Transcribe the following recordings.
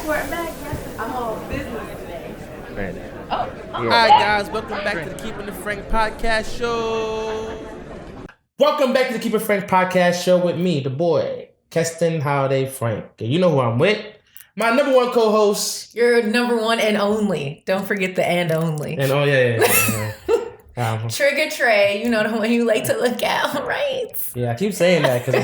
We're back. I'm all business today. Right. Oh. Hi guys, welcome back to the Keeping It Frank podcast show. Welcome back to the Keep It Frank podcast show with me, the boy, Keston Holiday Frank. And you know who I'm with? My number one co-host. Your number one and only. Don't forget the and only. And yeah. Trigger Trey, you know the one you like to look at, right? Yeah, I keep saying that because I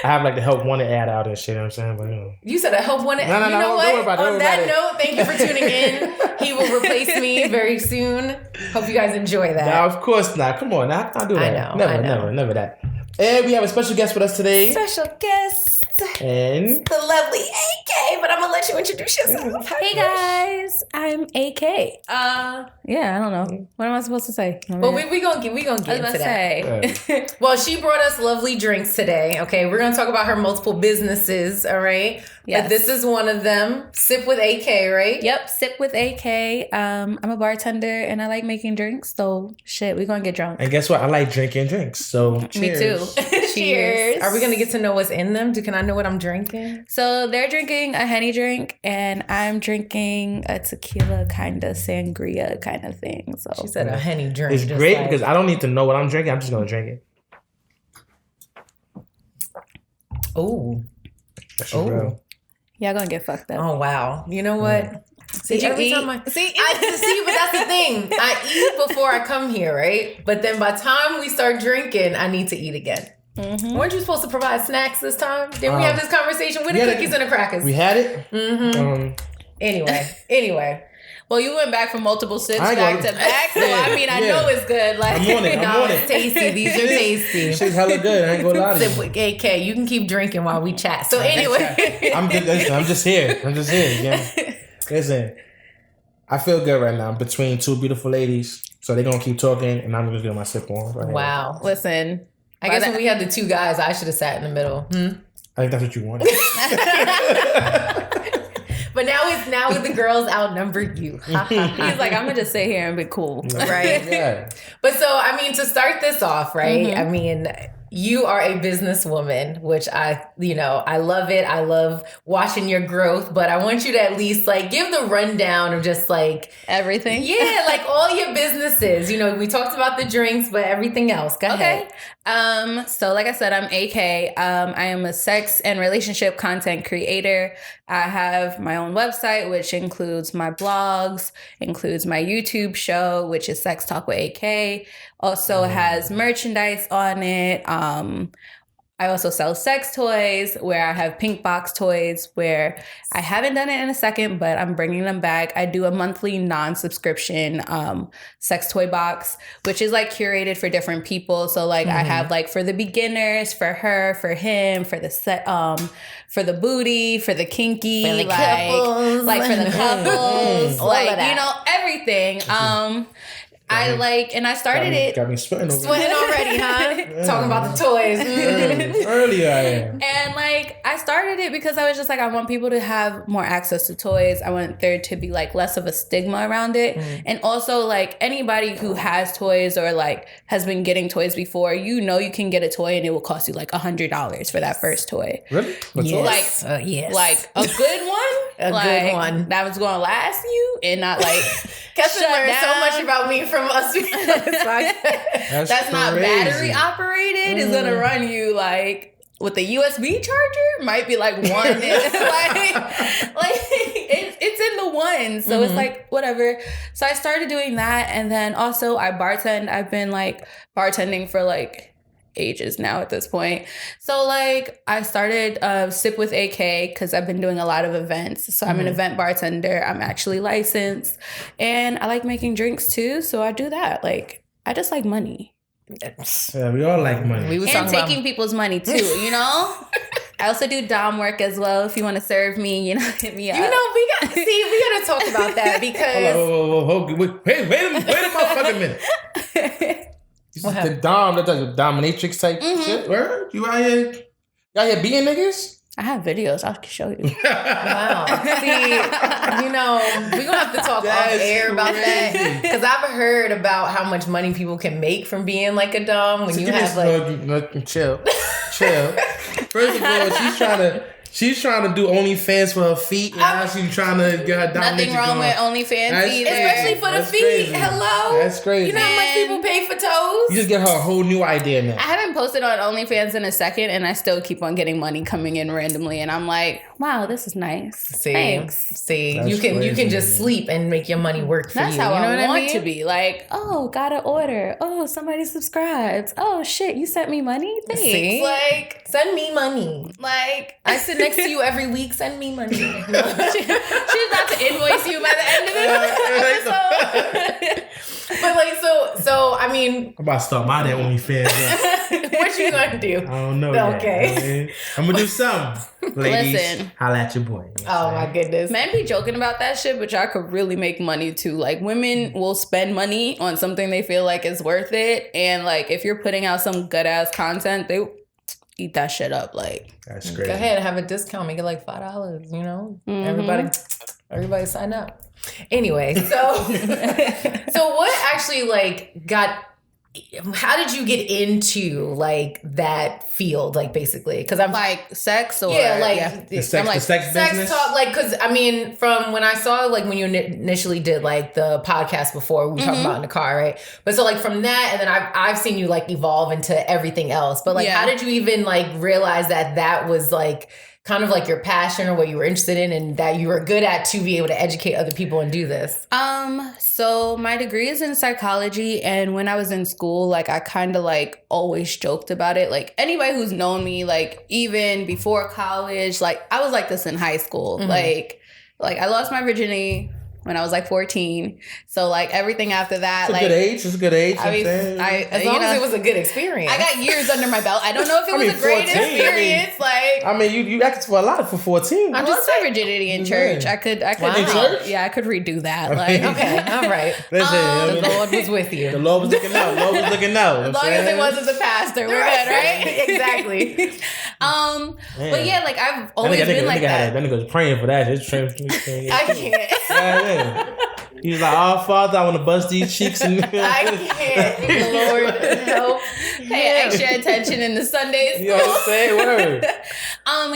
have like the help wanted ad out and shit. You know what I'm saying, but you know. You said a help wanted. No, you know what? Don't worry about it. On that note, thank you for tuning in. He will replace me very soon. Hope you guys enjoy that. No, of course not. Come on, now I'll do that. I know. Never that. And we have a special guest with us today. Special guest. And the lovely AK, but I'm gonna let you introduce yourself. Hey guys, I'm AK. Yeah, I don't know. What am I supposed to say? Well, we gonna get into that. Well, she brought us lovely drinks today. Okay, we're gonna talk about her multiple businesses. All right. Yes. But this is one of them. Sip with AK, right? Yep, Sip with AK. I'm a bartender and I like making drinks. So shit, we're gonna get drunk. And guess what? I like drinking drinks. So cheers. Me too. Cheers. Are we gonna get to know what's in them? Can I know what I'm drinking? So they're drinking a Henny drink and I'm drinking a tequila kind of sangria kind of thing. So she said a Henny drink. It's great because I don't need to know what I'm drinking. I'm just gonna drink it. Oh. Real. Y'all gonna get fucked up. Oh wow. You know what? Yeah. See, every time I see, but that's the thing. I eat before I come here, right? But then by the time we start drinking, I need to eat again. Mm-hmm. Weren't you supposed to provide snacks this time? Didn't we have this conversation with the cookies and the crackers? We had it. Mm-hmm. Anyway. Well, you went back from multiple sips back to back, so I mean, I know it's good. Like, I'm on it. It's tasty. These are tasty. Shit's hella good. I ain't gonna lie to you. Sip with AK. You can keep drinking while we chat. So anyway, I'm just here. Yeah. Listen, I feel good right now. I'm between two beautiful ladies, so they're gonna keep talking, and I'm just getting my sip on. Right wow. Here. Listen, I guess when we had the two guys, I should have sat in the middle. I think that's what you wanted. But now with the girls outnumber you. He's like, I'm gonna just sit here and be cool, right? Yeah. But so I mean, to start this off, right? Mm-hmm. I mean, you are a businesswoman, which I love it. I love watching your growth, but I want you to at least like give the rundown of just like everything. Yeah, like all your businesses. You know, we talked about the drinks, but everything else. Go ahead. So like I said, I'm AK. I am a sex and relationship content creator. I have my own website, which includes my blogs, includes my YouTube show, which is Sex Talk with AK. Also has merchandise on it. I also sell sex toys where I have pink box toys where I haven't done it in a second, but I'm bringing them back. I do a monthly non-subscription sex toy box, which is like curated for different people. So like I have like for the beginners, for her, for him, for the set, for the booty, for the kinky, for the couples. like for the couples, like, you know, everything. I started it. Got me sweating already, huh? Talking about the toys. Earlier I am. And like, I started it because I was just like, I want people to have more access to toys. I want there to be like less of a stigma around it. And also like anybody who has toys or like has been getting toys before, you know, you can get a toy and it will cost you like $100 for that first toy. Really? Yes. Yes. Like a good one. Good one. That was going to last you and not like Keston learned so much about me from us. That's not battery operated. It's gonna run you like with the USB charger. Might be like one. It's in the one, so it's like whatever. So I started doing that, and then also I bartend. I've been like bartending for like ages now at this point. So like I started Sip with AK because I've been doing a lot of events. So I'm an event bartender. I'm actually licensed and I like making drinks too. So I do that. Like I just like money. Yeah, we all like money. And taking people's money too, you know? I also do dom work as well. If you want to serve me, you know, hit me up. You know, we gotta talk about that because wait a motherfucking minute. The dom, that's a dominatrix type shit. Where you out here being niggas? I have videos. I can show you. Wow. See, you know, we're going to have to talk off air about that. Because I've heard about how much money people can make from being like a dom when you have like... Chill. First of all, she's trying to She's trying to do OnlyFans for her feet, and now she's trying to get her dominatrix. Nothing wrong with OnlyFans either. Especially for the feet. Crazy. Hello? That's crazy. You know how much people pay for toes? You just get her a whole new idea now. I haven't posted on OnlyFans in a second, and I still keep on getting money coming in randomly, and I'm like, wow, this is nice. Thanks. See, That's you can crazy. just sleep and make your money work for That's you. how You know I what want mean? to be. Like, oh, got an order. Oh, somebody subscribed. Oh shit, you sent me money. Thanks. See? Like, Send me money. like I sit next to you every week. Send me money. she's about to invoice you by the end of this episode. But like, so I mean, I'm about to start my damn OnlyFans. what you gonna do? I don't know. Okay. Yet. I'm gonna do something. Ladies, Listen. holla at your boy. Oh my goodness. Men be joking about that shit, but y'all could really make money too. Like, women will spend money on something they feel like is worth it, and like if you're putting out some good ass content, they eat that shit up. Like, That's crazy. Go ahead, have a discount, make it like $5. You know, everybody sign up. Anyway, so what actually like got? How did you get into like that field? Like basically, because I'm like sex or The sex sex business. talk, like, because I mean, from when I saw like when you initially did like the podcast before, we talked about in the car, right? But so like from that, and then I've seen you like evolve into everything else. But like, how did you even like realize that was like kind of like your passion or what you were interested in, and that you were good at to be able to educate other people and do this? So my degree is in psychology, and when I was in school, like I kind of like always joked about it. Like anybody who's known me, like even before college, like I was like this in high school. Like I lost my virginity when I was like 14. So like everything after that, It's a good age. It's a good age. I mean, As long as it was a good experience. I got years under my belt. I don't know if it was a great 14, experience. I mean, you acted for a lot for 14. I lost my virginity in church. I could In church? Yeah, I could redo that. Like, Okay, all right. Listen, The Lord was with the you. Lord was looking out. Lord was looking out. as long as it wasn't the pastor, we're good, right? Exactly. But yeah, like I've always been like that. That nigga was praying for that. I can't. Yeah. He was like, "Oh, Father, I want to bust these cheeks." And I can't. Lord, help. Pay extra attention in the Sunday school. You know what I'm saying? Word.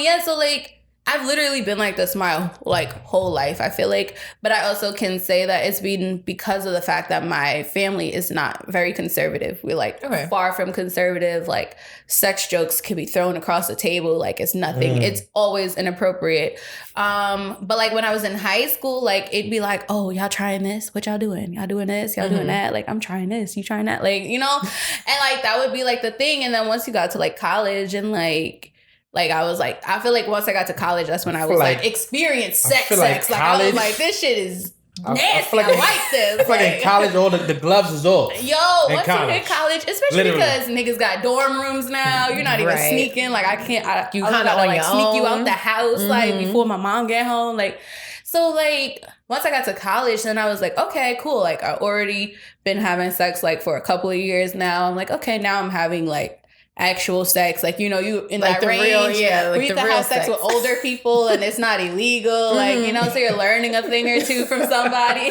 Yeah, so like I've literally been like this my like whole life, I feel like. But I also can say that it's been because of the fact that my family is not very conservative. We're like far from conservative. Like sex jokes can be thrown across the table like it's nothing. It's always inappropriate. But like when I was in high school, like it'd be like, oh, y'all trying this? What y'all doing? Y'all doing this? Y'all doing that? Like I'm trying this. You trying that? Like, you know? And like that would be like the thing. And then once you got to like college and like I was like, I feel like once I got to college, that's when I was like experience sex. Like I was like, this shit is nasty. I like this. I feel like in college, all the gloves is off. Yo, once you hit college, especially because niggas got dorm rooms now, you're not even sneaking. Like I can't. You kind of like sneak you out the house like before my mom get home. Like so, like once I got to college, then I was like, okay, cool. Like I already been having sex like for a couple of years now. I'm like, okay, now I'm having like actual sex, like, you know, you in like that range where you can have sex with older people and it's not illegal, like, you know, so you're learning a thing or two from somebody.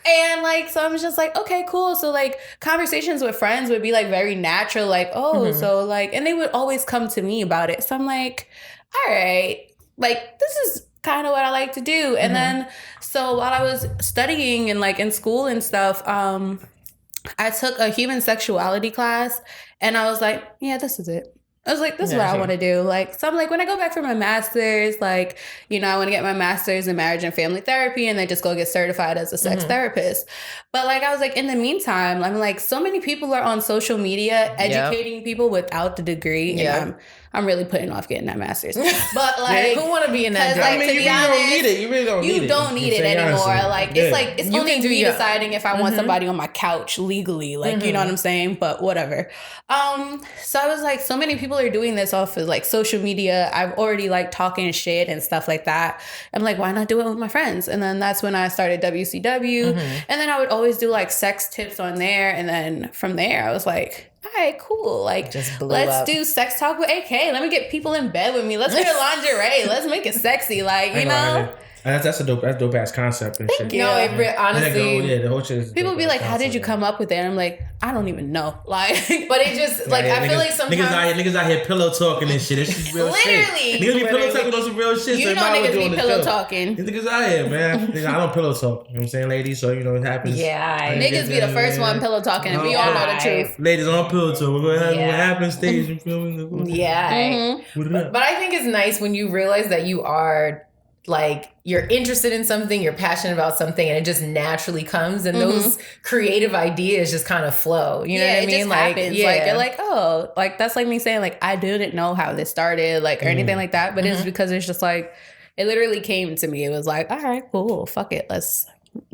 And like, so I'm just like, okay, cool. So like conversations with friends would be like very natural, like, oh, so like, and they would always come to me about it. So I'm like, all right, like this is kind of what I like to do. And then so while I was studying and like in school and stuff, I took a human sexuality class. And I was like, yeah, this is it. I was like, this is what I want to do. Like, so I'm like, when I go back for my master's, like, you know, I want to get my master's in marriage and family therapy and then just go get certified as a sex therapist. But like, I was like, in the meantime, I'm like, so many people are on social media educating people without the degree. And I'm really putting off getting that master's. But like, who want to be in that? Like, I mean, you really don't need it. You really don't need it. You don't need it anymore. Like, it's like, it's You only can do me your- deciding if I want somebody on my couch legally. Like, you know what I'm saying? But whatever. So I was like, so many people are doing this off of like social media. I've already like talking shit and stuff like that. I'm like, why not do it with my friends? And then that's when I started WCW. And then I would always do like sex tips on there. And then from there, I was like, all right, cool. Like, let's do sex talk with AK. Let me get people in bed with me. Let's wear lingerie. Let's make it sexy. Like, you know? That's a dope ass concept and shit. No, honestly, the whole shit is people be like, "How did you come up with it?" And I'm like, I don't even know. Like, but it just like I feel like sometimes niggas out here pillow talking and shit. It's real shit. Niggas be pillow talking on some real shit. You know niggas be pillow talking. Niggas out here, man. I don't pillow talk. You know what I'm saying, ladies? So it happens. Yeah, niggas be the first one pillow talking, and we all know the truth. Ladies on pillow talk. What happens stage? You feel me? Yeah. But I think it's nice when you realize that you are like you're interested in something, you're passionate about something, and it just naturally comes, and those creative ideas just kind of flow. You know what I mean? Just happens. Like you're like, oh, like that's like me saying like I didn't know how this started, like or anything like that. But it's because it's just like it literally came to me. It was like, all right, cool, fuck it, let's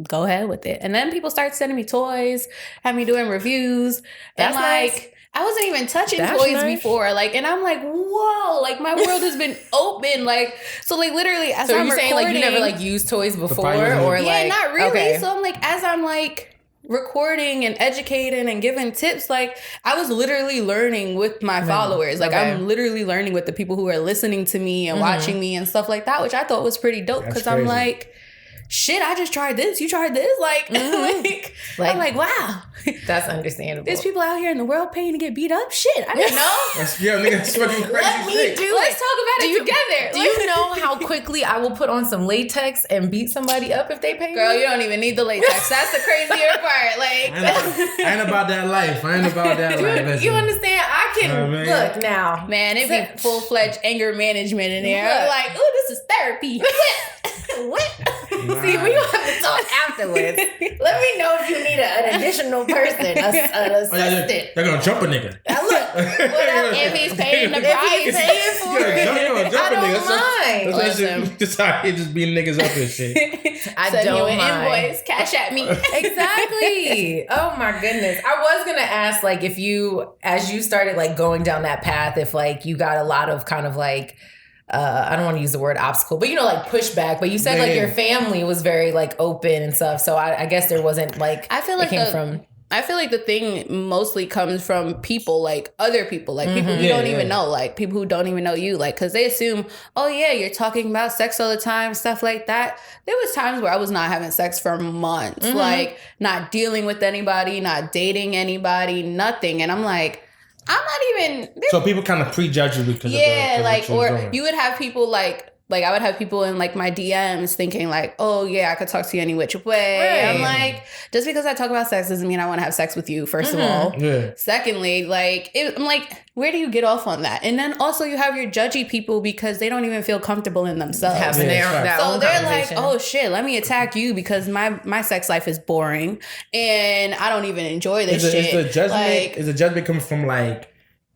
go ahead with it. And then people start sending me toys, have me doing reviews, and like. Nice. I wasn't even touching toys before, like, and I'm like, whoa, like my world has been open, like, so like literally as I'm recording, saying like you never like used toys before, or like not really. Okay. So I'm like, as I'm like recording and educating and giving tips, like I was literally learning with my followers, like I'm literally learning with the people who are listening to me and watching me and stuff like that, which I thought was pretty dope because I'm like. Shit, I just tried this. You tried this? Like, I'm like, wow. That's understandable. There's people out here in the world paying to get beat up. Shit, I didn't know. That's fucking crazy. Let's talk about it together. Do you know how quickly I will put on some latex and beat somebody up if they pay me? Girl, you don't even need the latex. That's the crazier part. Like, I ain't about that life. You understand? I can look now. Man, it be full-fledged anger management in there. I'm like, ooh, this is therapy. What? See, we gonna have to talk afterwards. Let me know if you need an additional person, an assistant. They're gonna jump a nigga. Now look, if he's paying the price, if he's paying for it, I don't mind. Just out here just beating niggas up and shit. I don't mind. Invoice, cash at me. Exactly. Oh my goodness. I was gonna ask, like, if you, as you started like going down that path, if like you got a lot of kind of like. I don't want to use the word obstacle, but like pushback. But you said like your family was very like open and stuff. So I guess there wasn't like. I feel like the thing mostly comes from people, like other people, like people you don't even know, like people who don't even know you, like because they assume, oh yeah, you're talking about sex all the time, stuff like that. There was times where I was not having sex for months, like not dealing with anybody, not dating anybody, nothing, and I'm like. I'm not even... So people kind of prejudge you because of like, or you would have people like I would have people in like my DMs thinking like, oh yeah, I could talk to you any which way. Right. I'm like, just because I talk about sex doesn't mean I want to have sex with you, first of all. Yeah. Secondly, like, I'm like, where do you get off on that? And then also you have your judgy people because they don't even feel comfortable in themselves. So they're like, oh shit, let me attack you because my sex life is boring and I don't even enjoy this shit. Is the judgment coming from like,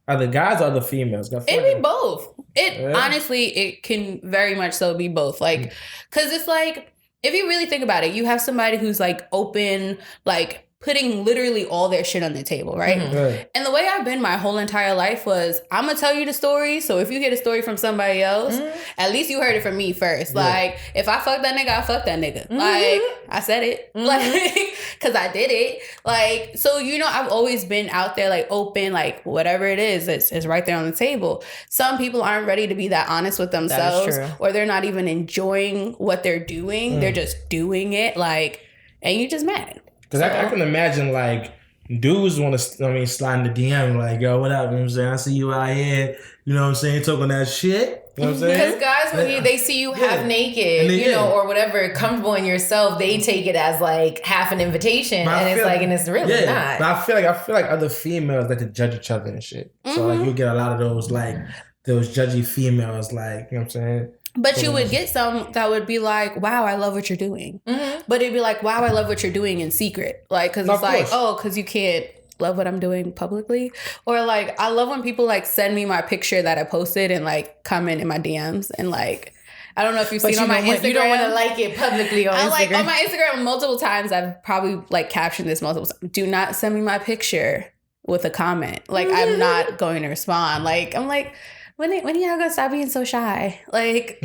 are the guys or the females? It'd be both. Honestly, it can very much so be both. Like, because it's like, if you really think about it, you have somebody who's like open, like putting literally all their shit on the table, right? Right. And the way I've been my whole entire life was, I'm gonna tell you the story. So if you get a story from somebody else, at least you heard it from me first. Yeah. Like, if I fuck that nigga, I fuck that nigga. Like, I said it. Like, because I did it. Like, so, I've always been out there, like, open, like, whatever it is, it's right there on the table. Some people aren't ready to be that honest with themselves. Or they're not even enjoying what they're doing. They're just doing it, like, and you just mad. Because I can imagine, like, dudes want to, slide in the DM, like, yo, what up? You know what I'm saying? I see you out here, you know what I'm saying, talking that shit. You know what I'm saying? Because guys, when they see you half naked, or whatever, comfortable in yourself, they take it as, like, half an invitation. And it's really not. But I feel like other females like to judge each other and shit. So, like, you get a lot of those, like, those judgy females, like, you know what I'm saying? But you would get some that would be like, wow, I love what you're doing. But it'd be like, wow, I love what you're doing in secret. Like, because it's like, oh, because you can't love what I'm doing publicly. Or like, I love when people like send me my picture that I posted and like comment in my DMs and like, I don't know if you've seen on my Instagram. You don't want to like it publicly on Instagram. Like on my Instagram multiple times, I've probably like captioned this multiple times. Do not send me my picture with a comment. Like, I'm not going to respond. Like, I'm like... When are y'all gonna stop being so shy? Like,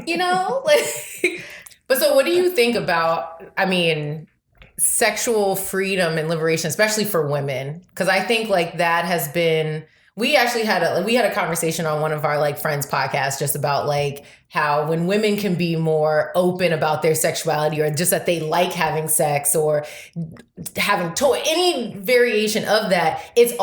like. But so what do you think about, sexual freedom and liberation, especially for women? Because I think like that has been, We actually had a conversation on one of our like friends podcasts just about like how when women can be more open about their sexuality or just that they like having sex or having any variation of that, it's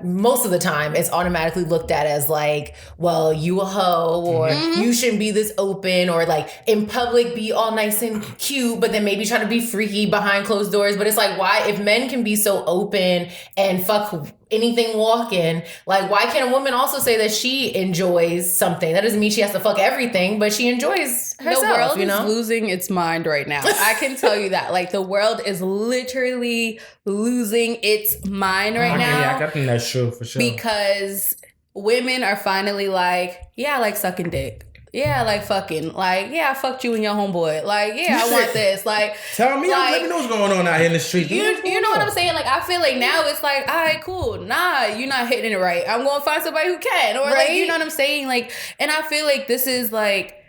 most of the time it's automatically looked at as like, well, you a hoe or you shouldn't be this open or like in public be all nice and cute, but then maybe try to be freaky behind closed doors. But it's like, why, if men can be so open and fuck anything walking, like why can't a woman also say that she enjoys something? That doesn't mean she has to fuck everything, but she enjoys herself. The world you know? is losing its mind right now. I can tell you that. Like the world is literally losing its mind right now. Yeah, I think that's true for sure. Because women are finally like, yeah, I like sucking dick. Yeah, like fucking. Like, yeah, I fucked you and your homeboy. Like, yeah, I want this. Like, tell me, like, let me know what's going on out here in the street. You know what I'm saying? Like, I feel like now it's like, all right, cool. Nah, you're not hitting it right. I'm going to find somebody who can. Or like, you know what I'm saying? Like, and I feel like this is like,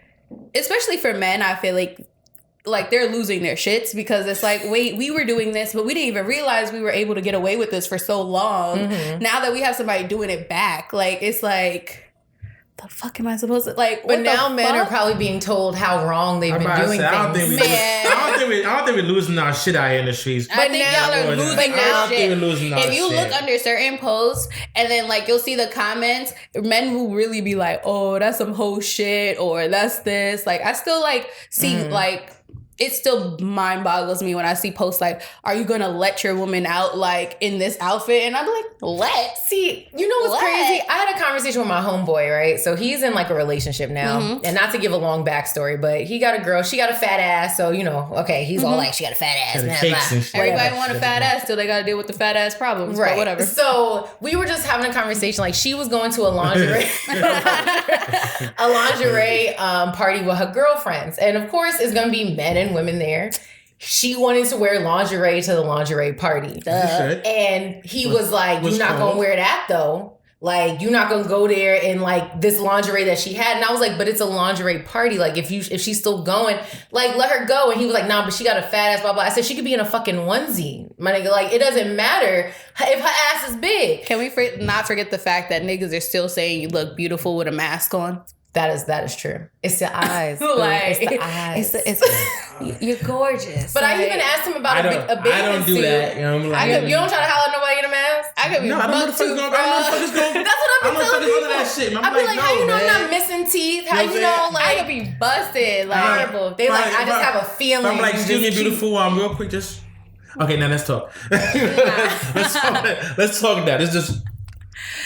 especially for men, I feel like they're losing their shits because it's like, wait, we were doing this, but we didn't even realize we were able to get away with this for so long. Now that we have somebody doing it back, like, it's like, the fuck am I supposed to like? But now men are probably being told how wrong they've been doing things. I don't think we're losing our shit out here in the streets. I think y'all are losing your shit. If you look under certain posts and then like you'll see the comments, men will really be like, "Oh, that's some whole shit," or "That's this." Like I still like see like. It still mind boggles me when I see posts like, are you going to let your woman out like in this outfit? And I'm like, let. See, you know what's crazy? I had a conversation with my homeboy, right? So he's in like a relationship now. And not to give a long backstory, but he got a girl. She got a fat ass. So, you know, okay, he's all like, she got a fat ass. Everybody want a fat ass till they got to deal with the fat ass problems. Right. But whatever. So we were just having a conversation. Like she was going to a lingerie, party with her girlfriends. And of course, it's going to be men and women there. She wanted to wear lingerie to the lingerie party. And he was like, you're not going to wear that though. Like, you're not going to go there in like this lingerie that she had. And I was like, but it's a lingerie party. Like if she's still going, like let her go. And he was like, nah, but she got a fat ass, blah, blah. I said, she could be in a fucking onesie. My nigga, like it doesn't matter if her ass is big. Can we not forget the fact that niggas are still saying you look beautiful with a mask on? That is true. It's the eyes. Like, it's the eyes. You're gorgeous. But like, I even asked him about a bathing suit. I don't do that. You know, like, you don't try to holler at nobody in a mask? I could be I don't know what the fuck's going on. That's what I've been telling people. That shit. I'd be like, how you know I'm not missing teeth? How you know, like, I could be busted. Like, horrible. They like, I just have a feeling. I'm like, excuse me, beautiful. Real quick, just. Okay, now let's talk. Let's talk that. It's just.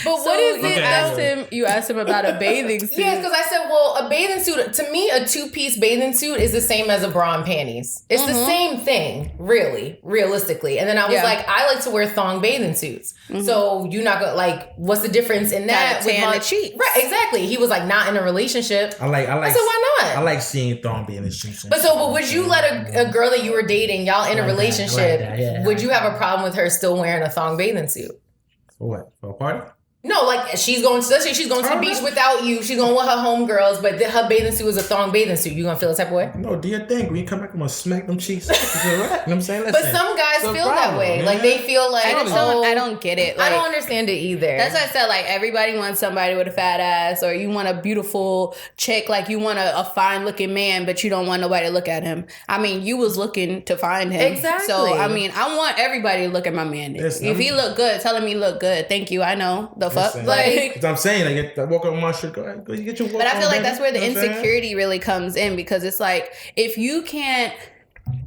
But what is it? You asked him about a bathing suit. Yes, because I said, well, a bathing suit, to me, a two-piece bathing suit is the same as a bra and panties. It's the same thing, really, realistically. And then I was like, I like to wear thong bathing suits. So you're not going to, like, what's the difference in that? Tan the cheeks. Right, exactly. He was like, not in a relationship. I said, why not? I like seeing thong bathing suits. But would you let a girl that you were dating, y'all in a relationship, would you have a problem with her still wearing a thong bathing suit? For what? For a party? No, like let's say she's going to the beach without you. She's going with her homegirls, but her bathing suit is a thong bathing suit. You gonna feel the type of way? No, do your thing. When you come back, I'm gonna smack them cheeks. You know what I'm saying? But some guys feel that way. Man. Like they feel like I don't get it. Like, I don't understand it either. That's why I said like everybody wants somebody with a fat ass, or you want a beautiful chick, like you want a fine looking man, but you don't want nobody to look at him. I mean, you was looking to find him. Exactly. So I mean, I want everybody to look at my man. If he look good, tell him he look good. Thank you. I know the fuck. Like. I'm saying, like, walk up my shit, go get your walk. But I feel like that's where the you know insecurity really comes in, because it's like, if you can't,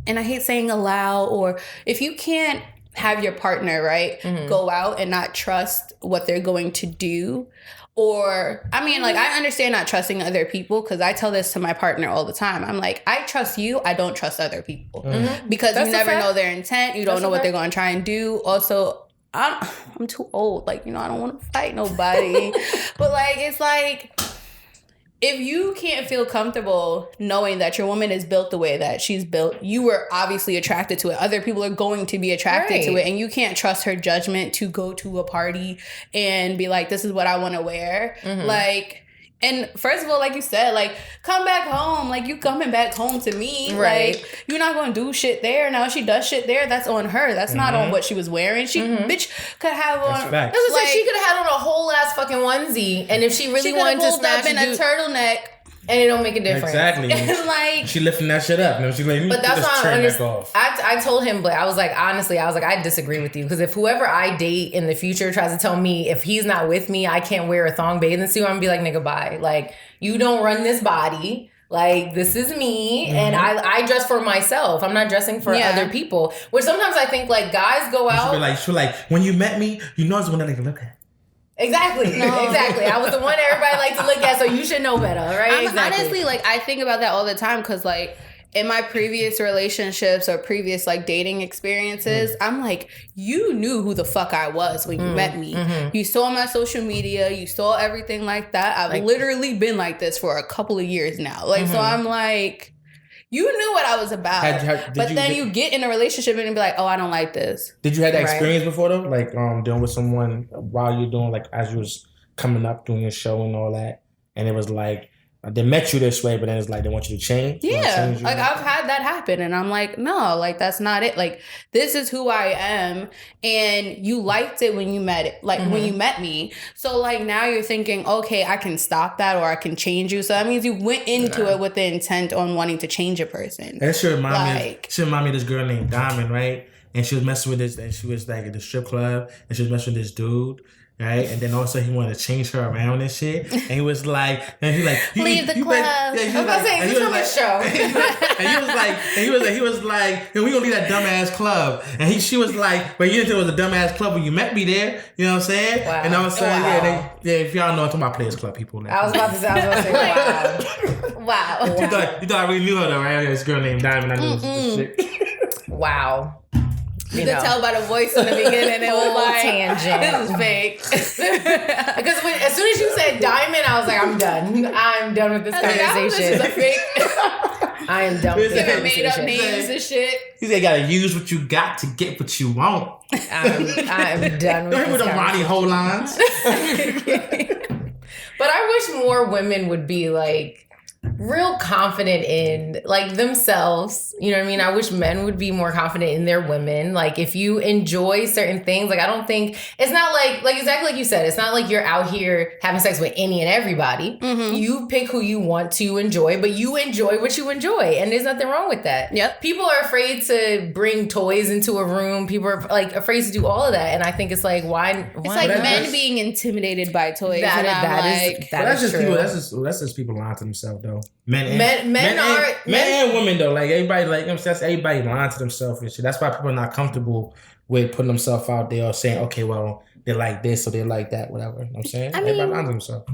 and I hate saying allow, or if you can't have your partner, right, go out and not trust what they're going to do, or, I mean, like, I understand not trusting other people, because I tell this to my partner all the time. I'm like, I trust you, I don't trust other people. Because you never know their intent, you don't know what they're going to try and do. Also, I'm too old. Like, you know, I don't want to fight nobody. But, like, it's like, if you can't feel comfortable knowing that your woman is built the way that she's built, you were obviously attracted to it. Other people are going to be attracted to it. And you can't trust her judgment to go to a party and be like, this is what I want to wear. Like, And first of all, like you said, like, come back home. Like, you coming back home to me. Right. Like, you're not going to do shit there. Now, if she does shit there, that's on her. That's not on what she was wearing. She, bitch, could have on... Facts. It was like, Like, she could have had on a whole ass fucking onesie. And if she really she wanted to pulled smash up in a turtleneck. and it don't make a difference. Exactly. Like... She lifting that shit up. She's like, But that's just why turn that off. I told him, but I was like, honestly, I disagree with you. Because if whoever I date in the future tries to tell me if he's not with me, I can't wear a thong bathing suit, I'm gonna be like, nigga, bye. Like, you don't run this body. Like, this is me. And I dress for myself. I'm not dressing for other people. Which sometimes I think, like, guys go out. She'll be like, when you met me, you know it's one that they can look at. Exactly. Exactly. I was the one everybody liked to look at, so you should know better, right? Exactly. Honestly, like, I think about that all the time because, like, in my previous relationships or previous, like, dating experiences, I'm like, you knew who the fuck I was when you met me. You saw my social media. You saw everything like that. I've literally been like this for a couple of years now. Like, so I'm like... You knew what I was about, but then you get in a relationship and be like, "Oh, I don't like this." Did you have that experience before though, like dealing with someone while you're doing, like, as you was coming up doing your show and all that, and it was like they met you this way, but then it's like they want you to change? Yeah, like I've had that happen, and I'm like, no, like that's not it. Like this is who I am, and you liked it when you met it, like when you met me. So like now you're thinking, okay, I can stop that or I can change you. So that means you went into it with the intent on wanting to change a person. That should remind me of this girl named Diamond, right? And she was messing with this, and she was like at the strip club, and she was messing with this dude. Right, and then also he wanted to change her around and shit, and he was like, leave the club. I was about to say, this from a show. and he was like, we gonna leave that dumbass club, and she was like, but you didn't think it was a dumbass club when you met me there, you know what I'm saying? Wow. And I was saying, if y'all know, I'm talking about Players Club people. I was about to say, wow. You thought I really knew her though, right? This girl named Diamond. I knew this shit. Wow. You could tell by the voice in the beginning, it was like, tangent. This is fake. Because as soon as you said Diamond, I was like, I'm done. I'm done with this conversation. This is a fake. I am done with this conversation. Made up names and shit. You say, gotta use what you got to get what you want. I'm done with Don't this hit with them Ronnie Ho lines. But I wish more women would be like real confident in like themselves. You know what I mean? I wish men would be more confident in their women. Like if you enjoy certain things, like I don't think it's not like exactly like you said, it's not like you're out here having sex with any and everybody. You pick who you want to enjoy, but you enjoy what you enjoy, and there's nothing wrong with that. Yep. People are afraid to bring toys into a room. People are like afraid to do all of that, and I think it's like why? It's like men being intimidated by toys. That's just people lying to themselves though. Men and women though. Like everybody, like that's everybody lying to themselves and shit. That's why people are not comfortable with putting themselves out there or saying, okay, well, they're like this or they're like that, whatever. You know what I'm saying? Everybody lying to themselves.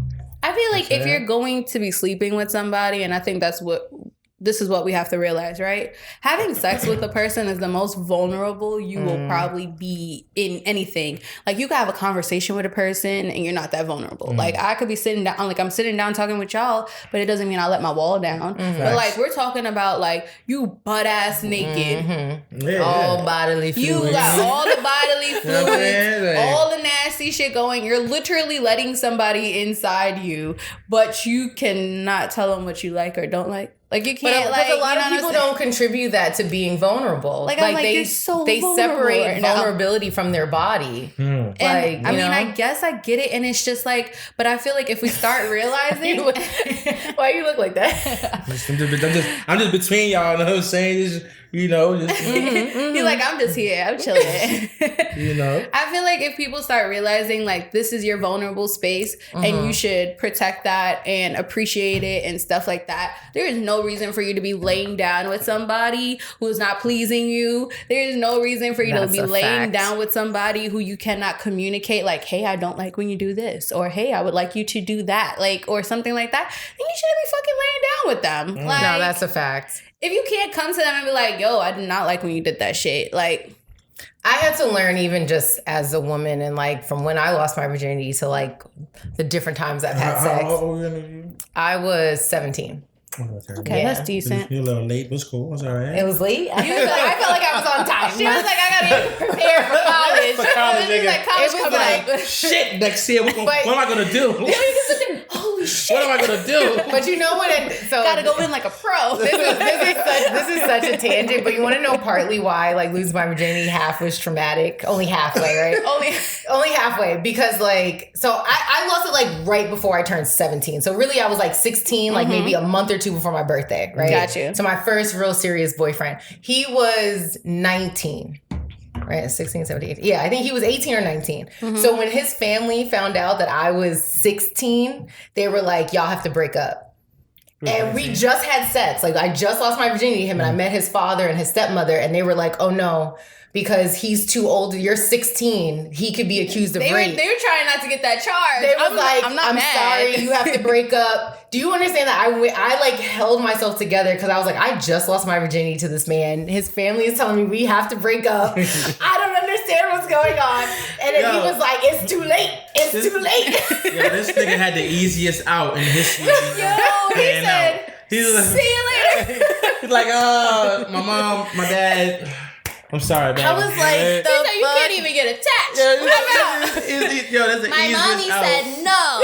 I feel like if you're going to be sleeping with somebody, and I think this is what we have to realize, right? Having sex with a person is the most vulnerable you will probably be in anything. Like you could have a conversation with a person and you're not that vulnerable. Like I could be sitting down, like I'm sitting down talking with y'all, but it doesn't mean I let my wall down. But like we're talking about like you butt ass naked. All bodily fluids. You got all the bodily fluids, all the nasty shit going. You're literally letting somebody inside you, but you cannot tell them what you like or don't like. Like you can't, but a lot of people don't contribute that to being vulnerable. Like they separate vulnerability from their body. And I mean, I guess I get it, and it's just like, but I feel like if we start realizing, why you look like that? I'm just between y'all. Know what I'm saying? You're like, I'm just here. I'm chilling. I feel like if people start realizing like this is your vulnerable space and you should protect that and appreciate it and stuff like that, there is no reason for you to be laying down with somebody who's not pleasing you. There is no reason for you to be laying down with somebody who you cannot communicate like, hey, I don't like when you do this, or hey, I would like you to do that, like, or something like that. Then you shouldn't be fucking laying down with them. Like, no, that's a fact. If you can't come to them and be like, yo, I did not like when you did that shit. Like, I had to learn even just as a woman and like from when I lost my virginity to like the differerent times I've had sex. How old were you? I was 17. Okay, that's decent. You're a little late. What's cool? What's all right? It was late. I felt like I was on time. She was like, I gotta get prepared for college. For college, college coming up. Shit, next year, what am I gonna do? Holy holy shit. What am I gonna do? But you know what? Gotta go in like a pro. This is such a tangent. But you want to know partly why like losing my virginity half was traumatic. Only halfway, right? only halfway because like so I lost it like right before I turned 17. So really I was like 16, like maybe a month or two before my birthday, right? Got you. So my first real serious boyfriend, he was 19. Right, 16, 17. Yeah, I think he was 18 or 19. So when his family found out that I was 16, they were like, y'all have to break up. And we just had sex. Like, I just lost my virginity to him, and I met his father and his stepmother, and they were like, oh no, because he's too old. You're 16. He could be accused of rape. They were trying not to get that charge. They were like, I'm sorry, you have to break up. Do you understand that I like held myself together because I was like, I just lost my virginity to this man. His family is telling me we have to break up. I don't understand what's going on. And then he was like, it's too late. It's too late. Yo, this nigga had the easiest out in history. Yo, he said, see you later. He's like, my mom, my dad... I'm sorry, man. I was like, you can't even get attached. That's the my mommy said no.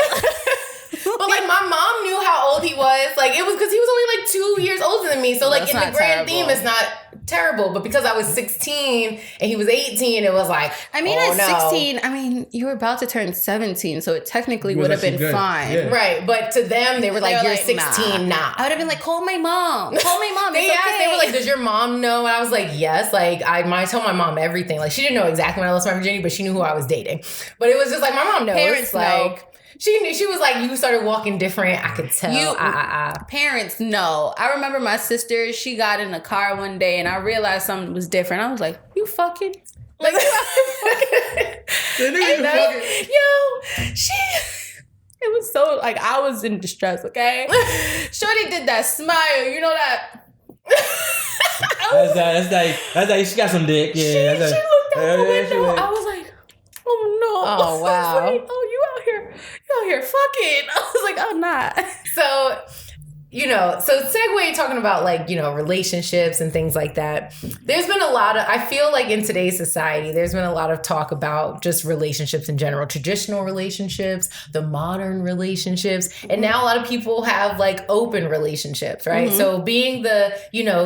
But like my mom knew how old he was. Like it was because he was only like 2 years older than me. So like in the grand theme, it's not terrible. But because I was 16 and he was 18, it was like, I mean, at 16, I mean, you were about to turn 17, so it technically would have been fine. Yeah. Right. But to them, they were like, you're 16 now. I would have been like, call my mom. Call my mom. They asked, they were like, does your mom know? And I was like, yes. Like I told my mom everything. Like she didn't know exactly when I lost my virginity, but she knew who I was dating. But it was just like, my mom knows. Parents like, She knew. She was like, you started walking different. I could tell. Parents know. I remember my sister, she got in a car one day and I realized something was different. I was like, you fucking? Like, it was so, like, I was in distress, okay? Shorty did that smile. You know that? That's like, she got some dick. Yeah, she looked out the window. I was like, oh no. Oh, wow. I was like, oh, you out here fucking. I was like, I'm not. So, so segue talking about like, relationships and things like that. There's been a lot of, I feel like in today's society, there's been a lot of talk about just relationships in general, traditional relationships, the modern relationships. And now a lot of people have like open relationships, right? Mm-hmm. So being the,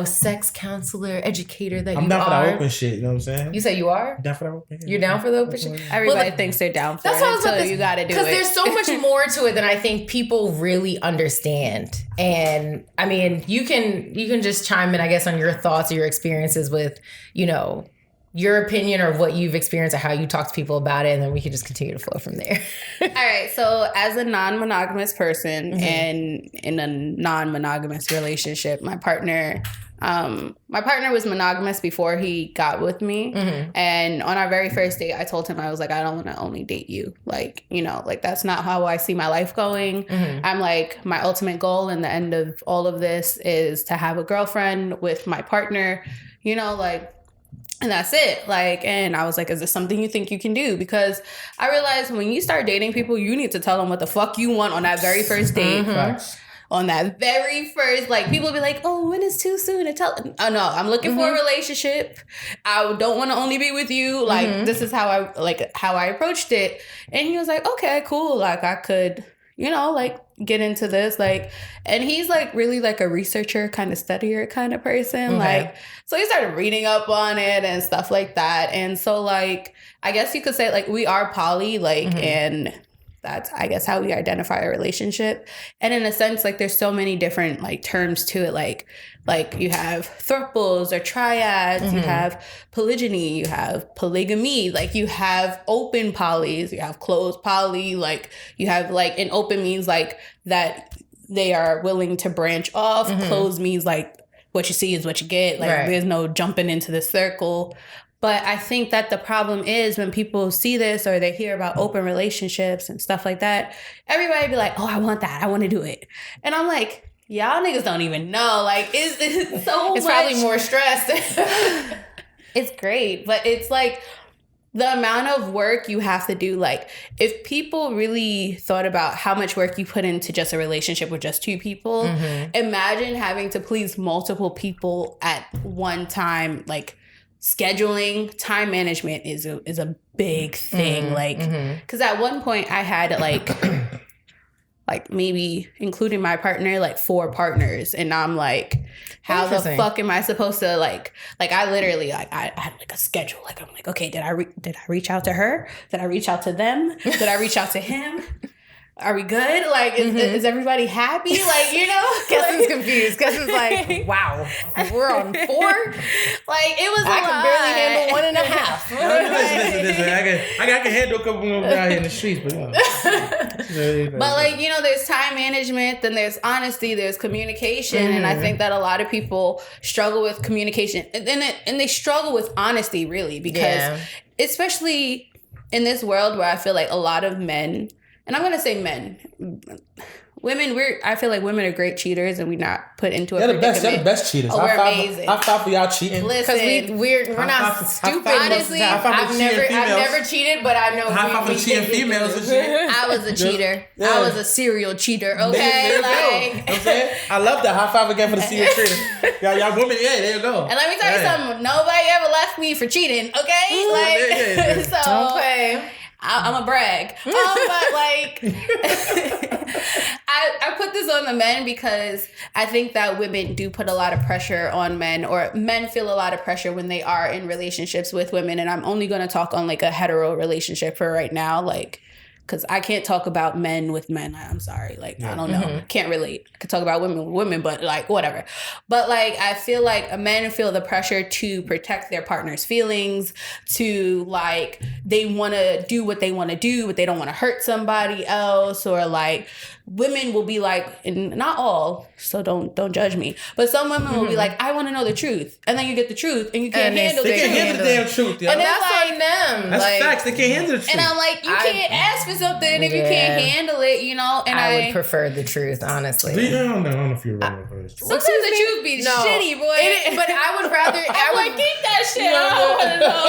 sex counselor, educator that I'm you are. down for that open shit, you know what I'm saying? You say you are? I'm down for that open shit. You're down for the open shit? Everybody thinks they're down for that's it what I was until you gotta do it. Because there's so much more to it than I think people really understand. And I mean, you can just chime in, I guess, on your thoughts or your experiences with, your opinion or what you've experienced or how you talk to people about it. And then we can just continue to flow from there. All right. So as a non-monogamous person mm-hmm. and in a non-monogamous relationship, my partner was monogamous before he got with me. Mm-hmm. And on our very first date, I told him, I was like, I don't want to only date you. Like, like that's not how I see my life going. Mm-hmm. I'm like, my ultimate goal in the end of all of this is to have a girlfriend with my partner, and that's it. Like, and I was like, is this something you think you can do? Because I realized when you start dating people, you need to tell them what the fuck you want on that very first date. Mm-hmm. On that very first, like, people be like, oh, when is too soon to tell? Oh, no, I'm looking mm-hmm. for a relationship. I don't want to only be with you. Like, mm-hmm. this is how I approached it. And he was like, okay, cool. Like, I could, get into this. Like, and he's like really like a researcher, kind of studier kind of person. Okay. Like, so he started reading up on it and stuff like that. And so, like, I guess you could say, like, we are poly, like, mm-hmm. and that's, I guess, how we identify a relationship. And in a sense, like, there's so many different, like, terms to it. Like you have thruples or triads, mm-hmm. you have polygyny, you have polygamy, like, you have open polys, you have closed poly, like, you have, like, and open means, like, that they are willing to branch off. Mm-hmm. Closed means, like, what you see is what you get. Like, right. There's no jumping into the circle. But I think that the problem is when people see this or they hear about open relationships and stuff like that, everybody be like, oh, I want that. I want to do it. And I'm like, y'all niggas don't even know. Like, is this so it's much? Probably more stressed. It's great. But it's like the amount of work you have to do. Like, if people really thought about how much work you put into just a relationship with just two people, mm-hmm. imagine having to please multiple people at one time. Like, scheduling, time management is a big thing. Mm-hmm. Like, because at one point I had like like maybe including my partner, like 4 partners. And I'm like, how the fuck am I supposed to like I literally like I had like a schedule. Like I'm like, okay, did I reach out to her? Did I reach out to them? Did I reach out to him? Are we good? Like, is everybody happy? Like, you know? Keston's confused. Keston's like, wow, we're on 4? Like, it was I can barely handle 1.5. Listen, I can handle a couple more out here in the streets, but but like, you know, there's time management, then there's honesty, there's communication, and I think that a lot of people struggle with communication, and they struggle with honesty, really, because especially in this world where I feel like a lot of men, and I'm going to say men. Women, I feel like women are great cheaters, and we're not put into a predicament. They're the best cheaters. Oh, we're amazing. I thought for y'all cheating. Because we're not stupid. Honestly, I've never cheated, but I know we cheating females and shit. I was a cheater. Yeah. I was a serial cheater. Okay, like I'm saying, I love that. High five again for the serial cheater. Y'all women, there you go. And let me tell you something. Nobody ever left me for cheating. Okay, so okay. I'm a brag. But like, I put this on the men because I think that women do put a lot of pressure on men, or men feel a lot of pressure when they are in relationships with women. And I'm only going to talk on like a hetero relationship for right now. Like, because I can't talk about men with men. I'm sorry. Like, I don't know. Can't relate. I could talk about women with women, but like, whatever. But like, I feel like men feel the pressure to protect their partner's feelings, to like, they want to do what they want to do, but they don't want to hurt somebody else. Or like, women will be like, and not all, so don't judge me, but some women will be like, I want to know the truth. And then you get the truth and you can't handle the truth. They can't handle the damn truth, yo. And that's like, on them. That's like, facts. They can't handle the truth. And I'm like, you can't ask for something if you can't handle it, you know? And I would prefer the truth, honestly. I don't know if you're wrong for this. Sometimes the truth be shitty, boy. But I would rather... I would keep that shit. I don't want to know.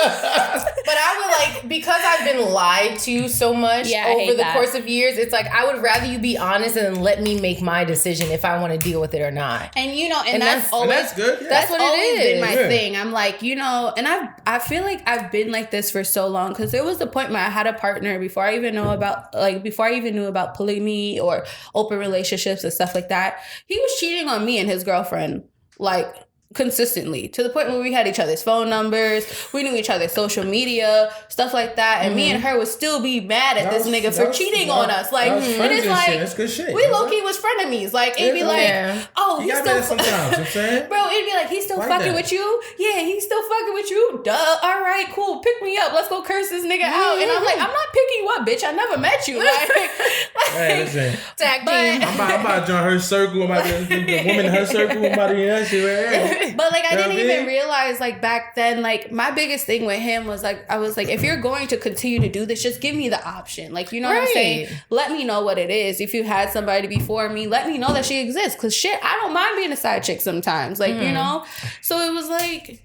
But I would like, because I've been lied to so much over the course of years, it's like, I would rather you be honest and let me make my decision if I want to deal with it or not. And you know, and that's always, that's good. Yeah. That's what it is. Been my thing. I'm like, you know, and I feel like I've been like this for so long, because there was a point where I had a partner before I even knew about polygamy or open relationships and stuff like that. He was cheating on me and his girlfriend, like, consistently, to the point where we had each other's phone numbers, we knew each other's social media, stuff like that, and me and her would still be mad at this nigga for cheating on us. Like, and it's like, that's good shit. We low-key was frenemies. Like, it'd be like, oh, he's still sometimes, I'm saying? Bro, it'd be like, he's still fucking with you? Yeah, he's still fucking with you? Duh. All right, cool. Pick me up. Let's go curse this nigga out. And I'm like, I'm not picking you up, bitch. I never met you. Hey, listen. Tag team. I'm about to join her circle. I'm about to the woman in her circle. I'm about to hear that shit right. But like, I didn't even realize, like, back then, like, my biggest thing with him was like, I was like, if you're going to continue to do this, just give me the option. Like, you know what I'm saying? Let me know what it is. If you had somebody before me, let me know that she exists. Because shit, I don't mind being a side chick sometimes. Like, you know? So it was like,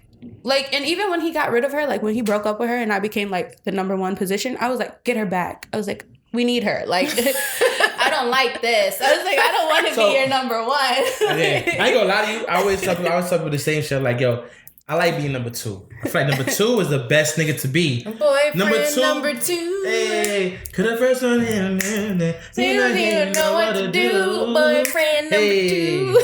and even when he got rid of her, like when he broke up with her and I became like the number 1 position, I was like, get her back. I was like, we need her. Like, I don't like this. I was like, I don't want to be your number 1. I ain't gonna lie to you. I always talk about the same shit. Like, yo, I like being number 2. I feel like number 2 is the best nigga to be. Boyfriend number 2. Hey, could the first one in so you don't even know what to do. Boyfriend number 2.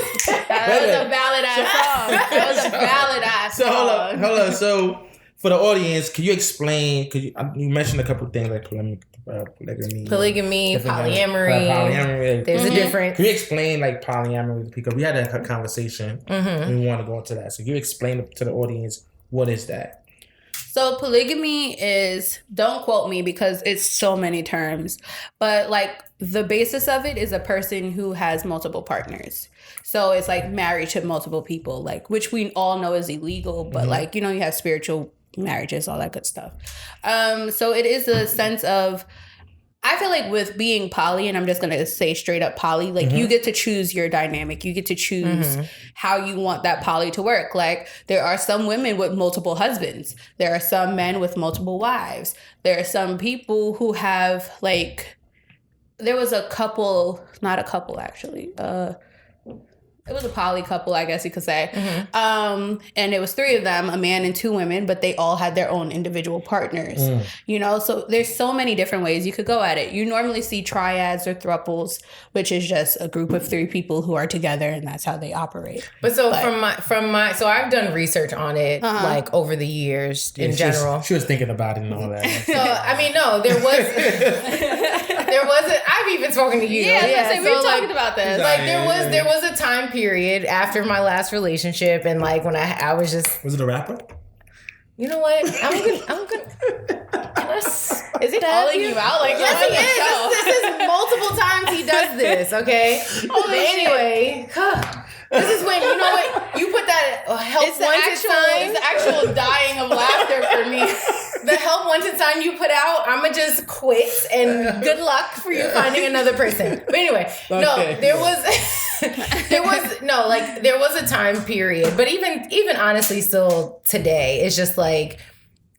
That was a valid ass song. That was a valid ass song. Hold on. So, for the audience, can you explain? You mentioned a couple things like polygamy, polyamory. There's a difference. Can you explain like polyamory? Because we had a conversation and we want to go into that. So can you explain to the audience, what is that? So polygamy is, don't quote me because it's so many terms, but like the basis of it is a person who has multiple partners. So it's like married to multiple people, like, which we all know is illegal, but like, you know, you have spiritual marriages, all that good stuff. So it is a sense of, I feel like with being poly, and I'm just going to say straight up poly, like you get to choose your dynamic. You get to choose how you want that poly to work. Like there are some women with multiple husbands. There are some men with multiple wives. There are some people who have like, there was a couple, not a couple actually. it was a poly couple, I guess you could say. And it was 3 of them, a man and 2 women, but they all had their own individual partners. You know, so there's so many different ways you could go at it. You normally see triads or thruples, which is just a group of 3 people who are together, and that's how they operate. But from my so I've done research on it like over the years in general. She was thinking about it and all that. So I mean, no, there wasn't. I've even spoken to you. Yeah. So we were talking about this. Like there was a time period after my last relationship, and like when I was just. Was it a rapper? You know what? I'm gonna. Is he calling you out? Like, yes, he is. This is multiple times he does this. Okay. But anyway. This is when, you know what, you put that help wanted sign. It's the actual dying of laughter for me. The help wanted sign you put out, I'ma just quit and good luck for you finding another person. But anyway, no, there was a time period, but even honestly still today, it's just like,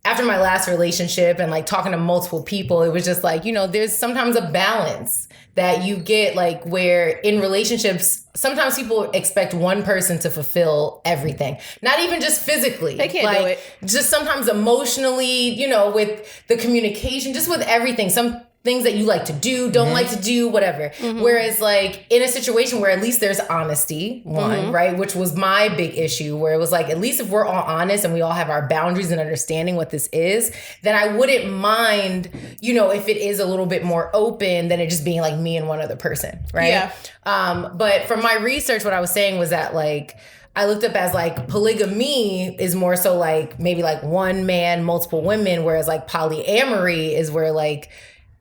after my last relationship and like talking to multiple people, it was just like, you know, there's sometimes a balance that you get, like where in relationships, sometimes people expect one person to fulfill everything. Not even just physically. They can't do it. Just sometimes emotionally, you know, with the communication, just with everything. Some things that you like to do, don't like to do, whatever. Whereas like in a situation where at least there's honesty, right? Which was my big issue, where it was like, at least if we're all honest and we all have our boundaries and understanding what this is, then I wouldn't mind, you know, if it is a little bit more open than it just being like me and one other person, right? Yeah. But from my research, what I was saying was that like, I looked up as like polygamy is more so like maybe like one man, multiple women, whereas like polyamory is where like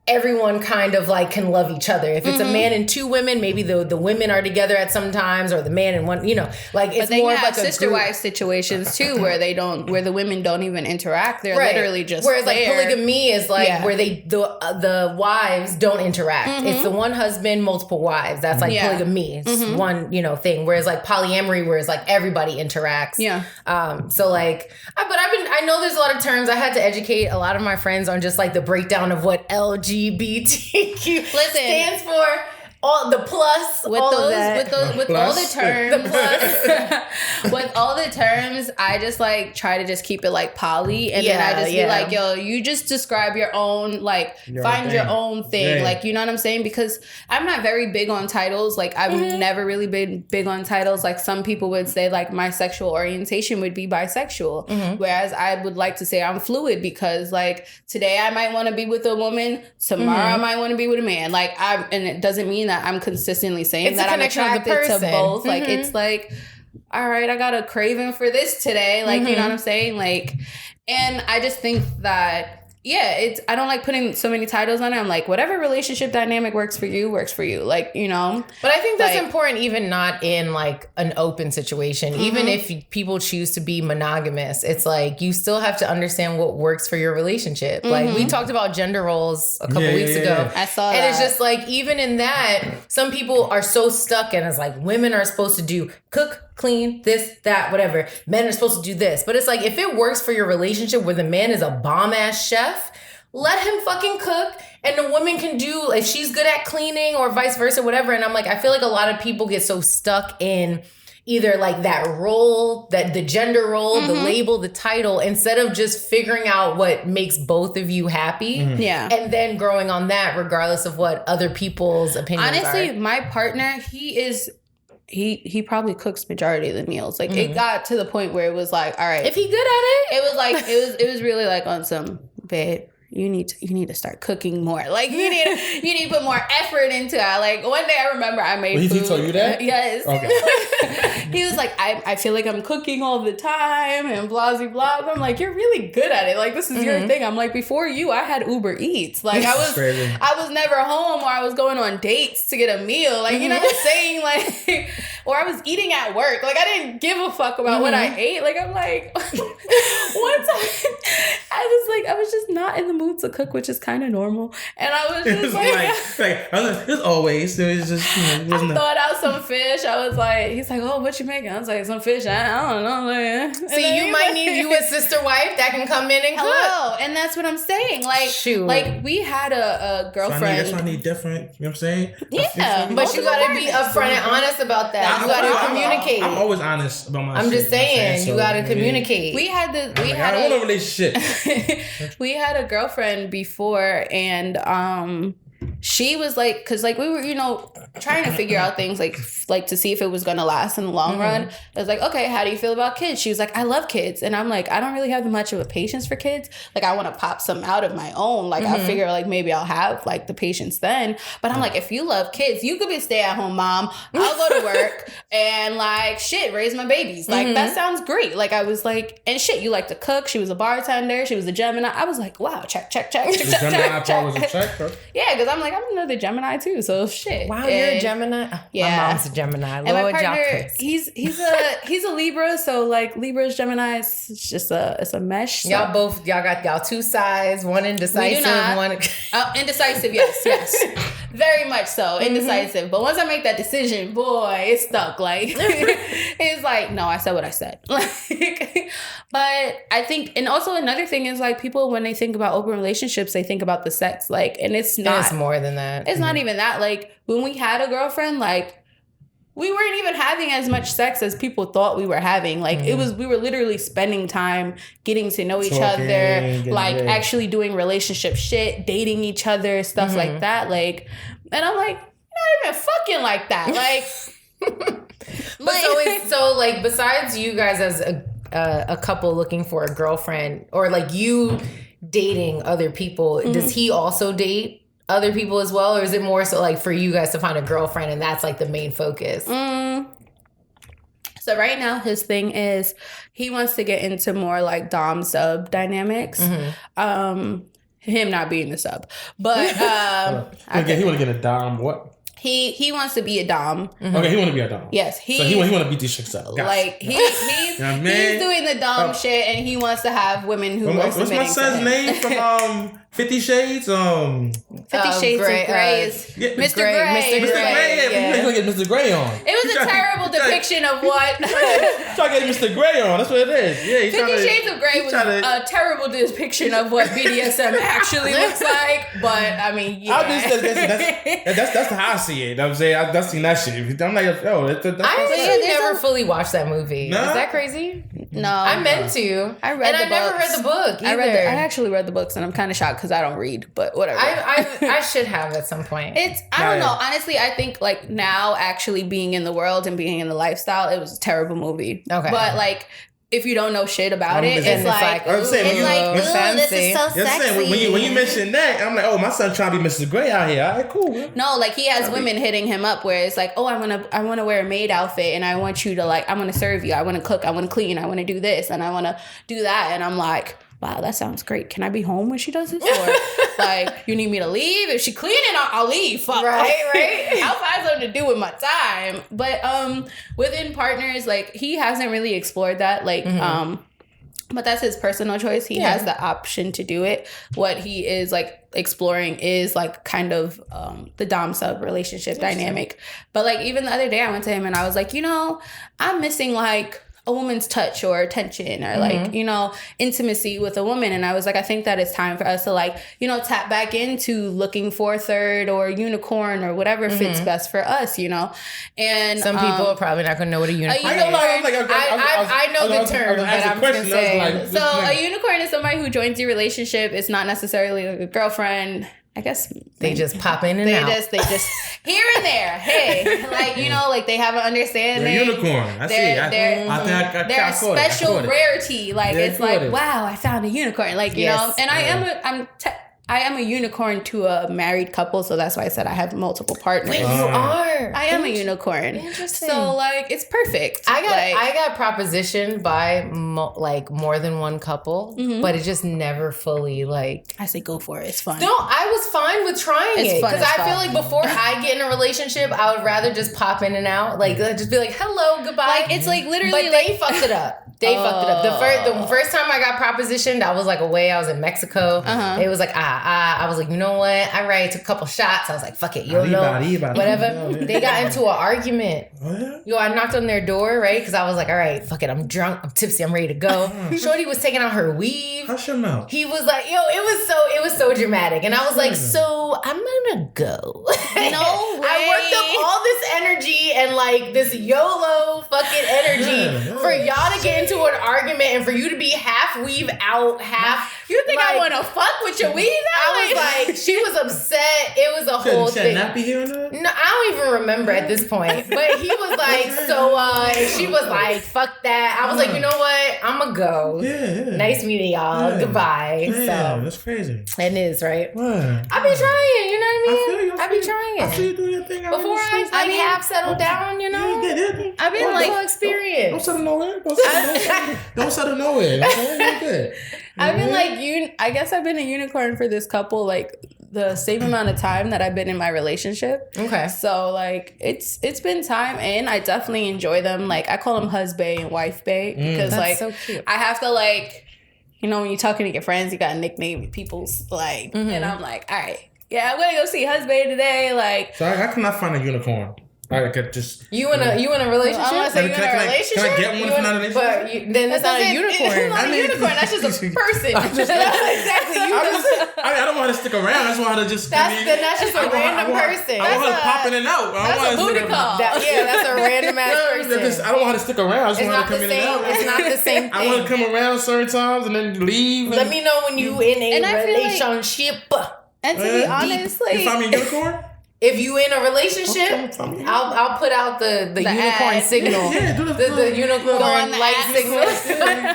everyone kind of like can love each other. If it's a man and 2 women, maybe the women are together at some times, or the man and one, you know, like it's more of like sister wife situations too, where the women don't even interact. They're literally just whereas there. Like polygamy is like where the wives don't interact. It's the one husband, multiple wives. That's like polygamy. It's one, you know, thing. Whereas like polyamory, where it's like everybody interacts. Yeah. So like, I know there's a lot of terms. I had to educate a lot of my friends on just like the breakdown of what LGBTQ stands for. All the plus, with all of that. with all the terms, the plus. With all the terms, I just like try to just keep it like poly, and then I just be like, yo, you just describe your own, like find your own thing, like, you know what I'm saying? Because I'm not very big on titles. Like I've never really been big on titles. Like some people would say like my sexual orientation would be bisexual, whereas I would like to say I'm fluid, because like today I might want to be with a woman, tomorrow I might want to be with a man. Like and it doesn't mean that I'm consistently saying that I'm attracted to both. Like it's like, all right, I got a craving for this today. Like, you know what I'm saying? Like, and I just think that, I don't like putting so many titles on it. I'm like, whatever relationship dynamic works for you. Like, you know. But I think that's important, even not in like an open situation. Even if people choose to be monogamous, it's like you still have to understand what works for your relationship. Like we talked about gender roles a couple weeks ago. I saw that. And it's just like, even in that, some people are so stuck in it's like women are supposed to do cook, clean, this, that, whatever. Men are supposed to do this. But it's like, if it works for your relationship where the man is a bomb-ass chef, let him fucking cook, and the woman can do, if she's good at cleaning or vice versa, whatever. And I'm like, I feel like a lot of people get so stuck in either like that role, that the gender role, the label, the title, instead of just figuring out what makes both of you happy. Yeah. And then growing on that, regardless of what other people's opinions are. Honestly, my partner, he probably cooks majority of the meals. Like it got to the point where it was like, all right, if he good at it, it was like it was really like on some, babe, you need to start cooking more. Like you need to put more effort into it. Like one day I remember I made food. He told you that? Yes. Okay. He was like, I feel like I'm cooking all the time and blah blah blah. I'm like, you're really good at it. Like this is your thing. I'm like, before you, I had Uber Eats. Like I was never home, or I was going on dates to get a meal. Like you know what I'm saying? Like, or I was eating at work. Like I didn't give a fuck about what I ate. Like I'm like, one time I was just not in the mood to cook, which is kind of normal. And I was just it's always, it was just, I thought out some fish. I was like, he's like, oh, what you making? I was like, some fish. I don't know. Like, see, you might need you a sister wife that can come in and cook. Hello. And that's what I'm saying. Like, shoot. Like we had a girlfriend. That's why I need different, you know what I'm saying? Yeah. But you gotta be upfront and honest about that. You gotta communicate. I'm always honest about my shit. I'm just saying, you gotta communicate. We had I don't want a relationship. We had a girlfriend before, and she was like, because like we were, you know, trying to figure out things like to see if it was going to last in the long run. I was like, okay, how do you feel about kids? She was like, I love kids. And I'm like, I don't really have much of a patience for kids. Like, I want to pop some out of my own. Like, I figure like maybe I'll have like the patience then. But I'm like, if you love kids, you could be a stay-at-home mom. I'll go to work and like shit, raise my babies. Like, that sounds great. Like, I was like, and shit, you like to cook. She was a bartender. She was a Gemini. I was like, wow, check. The Gemini part was a check, bro. Yeah, because I'm like, I'm another Gemini too. So shit. Wow, you're a Gemini. Yeah, my mom's a Gemini. And my partner, he's a Libra. So like Libras, Geminis, it's just it's a mesh. So. Y'all got y'all two sides. One indecisive, one indecisive. Yes, very much so indecisive. But once I make that decision, boy, it's stuck. Like it's like no, I said what I said. Like, but I think, and also another thing is like people when they think about open relationships, they think about the sex. Like, and it's not. It's more than that. It's not even that. Like when we had a girlfriend, like we weren't even having as much sex as people thought we were having. Like we were literally spending time getting to know each other, like actually doing relationship shit, dating each other, stuff like that. Like, and I'm like, not even fucking like that. Like, so like besides you guys as a couple looking for a girlfriend or like you dating other people, does he also date other people as well, or is it more so like for you guys to find a girlfriend and that's like the main focus? So right now his thing is he wants to get into more like dom sub dynamics. Him not being the sub, but he want to get a dom what? He wants to be a dom. Okay, he want to be a dom. Yes, so he want to beat these chicks up. Like he's doing the dom shit, and he wants to have women who are submitting. What's my son's name from 50 Shades? 50 Shades of Grey is Mr. Grey. Mr. Grey. Yeah. Look at Mr. Grey on. It was a terrible depiction of what. Try to get Mr. Grey on. That's what it is. Yeah, 50 Shades of Grey was a terrible depiction of what BDSM actually looks like. But I mean, yeah. That's how I see it. You know what I'm saying? I've seen that shit. I'm like, oh, that's I never fully watched that movie. No? Is that crazy? No, I meant to. I never read the book either. I actually read the books, and I'm kind of shocked because I don't read. But whatever. I should have at some point. I don't know. Honestly, I think like now actually being in the world and being in the lifestyle, it was a terrible movie. Okay, but like. If you don't know shit about it, it's like, I'm saying, this is so sexy. When you mention that, I'm like, oh, my son trying to be Mr. Grey out here. All right, cool. No, like he has women hitting him up where it's like, oh, I want to wear a maid outfit and I want you to like, I want to serve you. I want to cook. I want to clean. I want to do this and I want to do that. And I'm like, wow, that sounds great. Can I be home when she does this? Or like, you need me to leave? If she cleaning, I'll leave. Fuck. Right. I'll find something to do with my time. But within partners, like he hasn't really explored that. Like, but that's his personal choice. He has the option to do it. What he is like exploring is like kind of the dom sub relationship dynamic. But like even the other day I went to him and I was like, you know, I'm missing like a woman's touch or attention or like, you know, intimacy with a woman. And I was like, I think that it's time for us to like, you know, tap back into looking for a third or unicorn or whatever fits best for us, you know. And some people are probably not going to know what a unicorn is. I know the term, but I'm going to say. So a unicorn is somebody who joins your relationship. It's not necessarily like a girlfriend. I guess they just pop in and out. They just here and there. Hey, like you know, like they have an understanding. They're a unicorn. I see. They're a special rarity. Like it's like wow, I found a unicorn. Like you know, and I am a unicorn to a married couple, so that's why I said I have multiple partners. Wait, you are? I am a unicorn. Interesting. So like it's perfect. I got propositioned by more than one couple, but it just never fully like. I say go for it. It's fun. No, I was fine with trying it because I feel like before I get in a relationship, I would rather just pop in and out, like just be like hello, goodbye. Like it's like literally. But they fucked it up. They fucked it up. The first time I got propositioned, I was like away. I was in Mexico. It was like, I was like, you know what? All right, took a couple shots. I was like, fuck it, YOLO, whatever. They got into an argument. Yo, I knocked on their door, right? Because I was like, all right, fuck it, I'm drunk, I'm tipsy, I'm ready to go. Shorty was taking out her weave. Hush your mouth. He was like, yo, it was so dramatic. And I was like, so I'm gonna go. No way. I worked up all this energy and like this YOLO fucking energy for y'all to get into an argument and for you to be half weave out, half. You think like, I want to fuck with your weave out? I was like, she was upset. It was a whole thing. Should not be hearing that? No, I don't even remember at this point. But he was like, and she was like, fuck that. I was like, you know what? I'ma go. Yeah. Nice meeting y'all. Yeah. Goodbye. Yeah, that's crazy. It is, right? What? I be trying, you know what I mean? I be trying. I feel you do your thing. Before I half settled down, you know? I've been like, whole experience. Don't settle nowhere. Don't settle nowhere. That's good. I've been like, I guess I've been a unicorn for this couple, like the same amount of time that I've been in my relationship. Okay. So like it's been time, and I definitely enjoy them. Like I call them husband and wife bae because That's like so cute. I have to like, you know, when you're talking to your friends, you got to nickname people's like, and I'm like, all right, yeah, I'm gonna go see husband today. Like, so I cannot find a unicorn. I could just you in a relationship? I want to say you in a relationship. Can I get one from not a relationship? But then that's not a unicorn. It's not a unicorn. That's just a person. Exactly. I don't want her to stick around. I just want her to just. That's just a random person. I want her to pop in and out. That's a booty call. That's a random ass person. I don't want her to stick around. I just want her to come in and out. It's not the same thing. I want to come around certain times and then leave. Let me know when you in a relationship. And to be honest, like, you find me a unicorn. If you in a relationship, I'll put out the unicorn signal. Yeah, the unicorn light signal.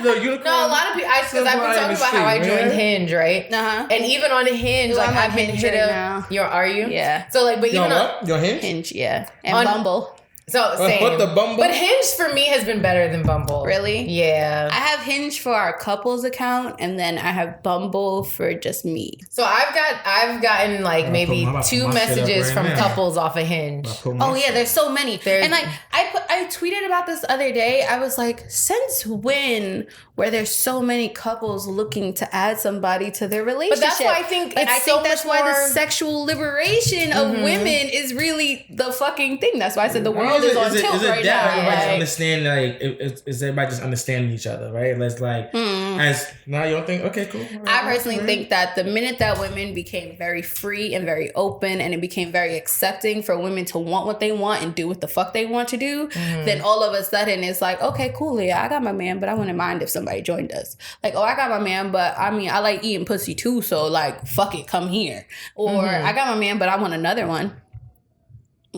The unicorn. No, a lot of people, because I've been talking about how I joined Hinge, right? And even on Hinge, like I've been hit up. Are you? Yeah. So like, but even on your Hinge? Hinge, yeah, and Bumble. So same. What the Bumble? But Hinge for me has been better than Bumble. Really? Yeah. I have Hinge for our couples account, and then I have Bumble for just me. So I've gotten like maybe 2 messages from couples off of Hinge. Oh yeah, there's so many. And like I tweeted about this the other day. I was like, since when were there so many couples looking to add somebody to their relationship? But that's why I think that's why the sexual liberation of women is really the fucking thing. That's why I said the world is on tilt right now. Everybody just understand, like, is everybody just understanding each other, right? Let's like, as now you don't think, okay, cool. Right, I personally think that the minute that women became very free and very open, and it became very accepting for women to want what they want and do what the fuck they want to do, then all of a sudden it's like, okay, cool, yeah, I got my man, but I wouldn't mind if somebody joined us. Like, oh, I got my man, but I mean, I like eating pussy too, so like, fuck it, come here. Or I got my man, but I want another one.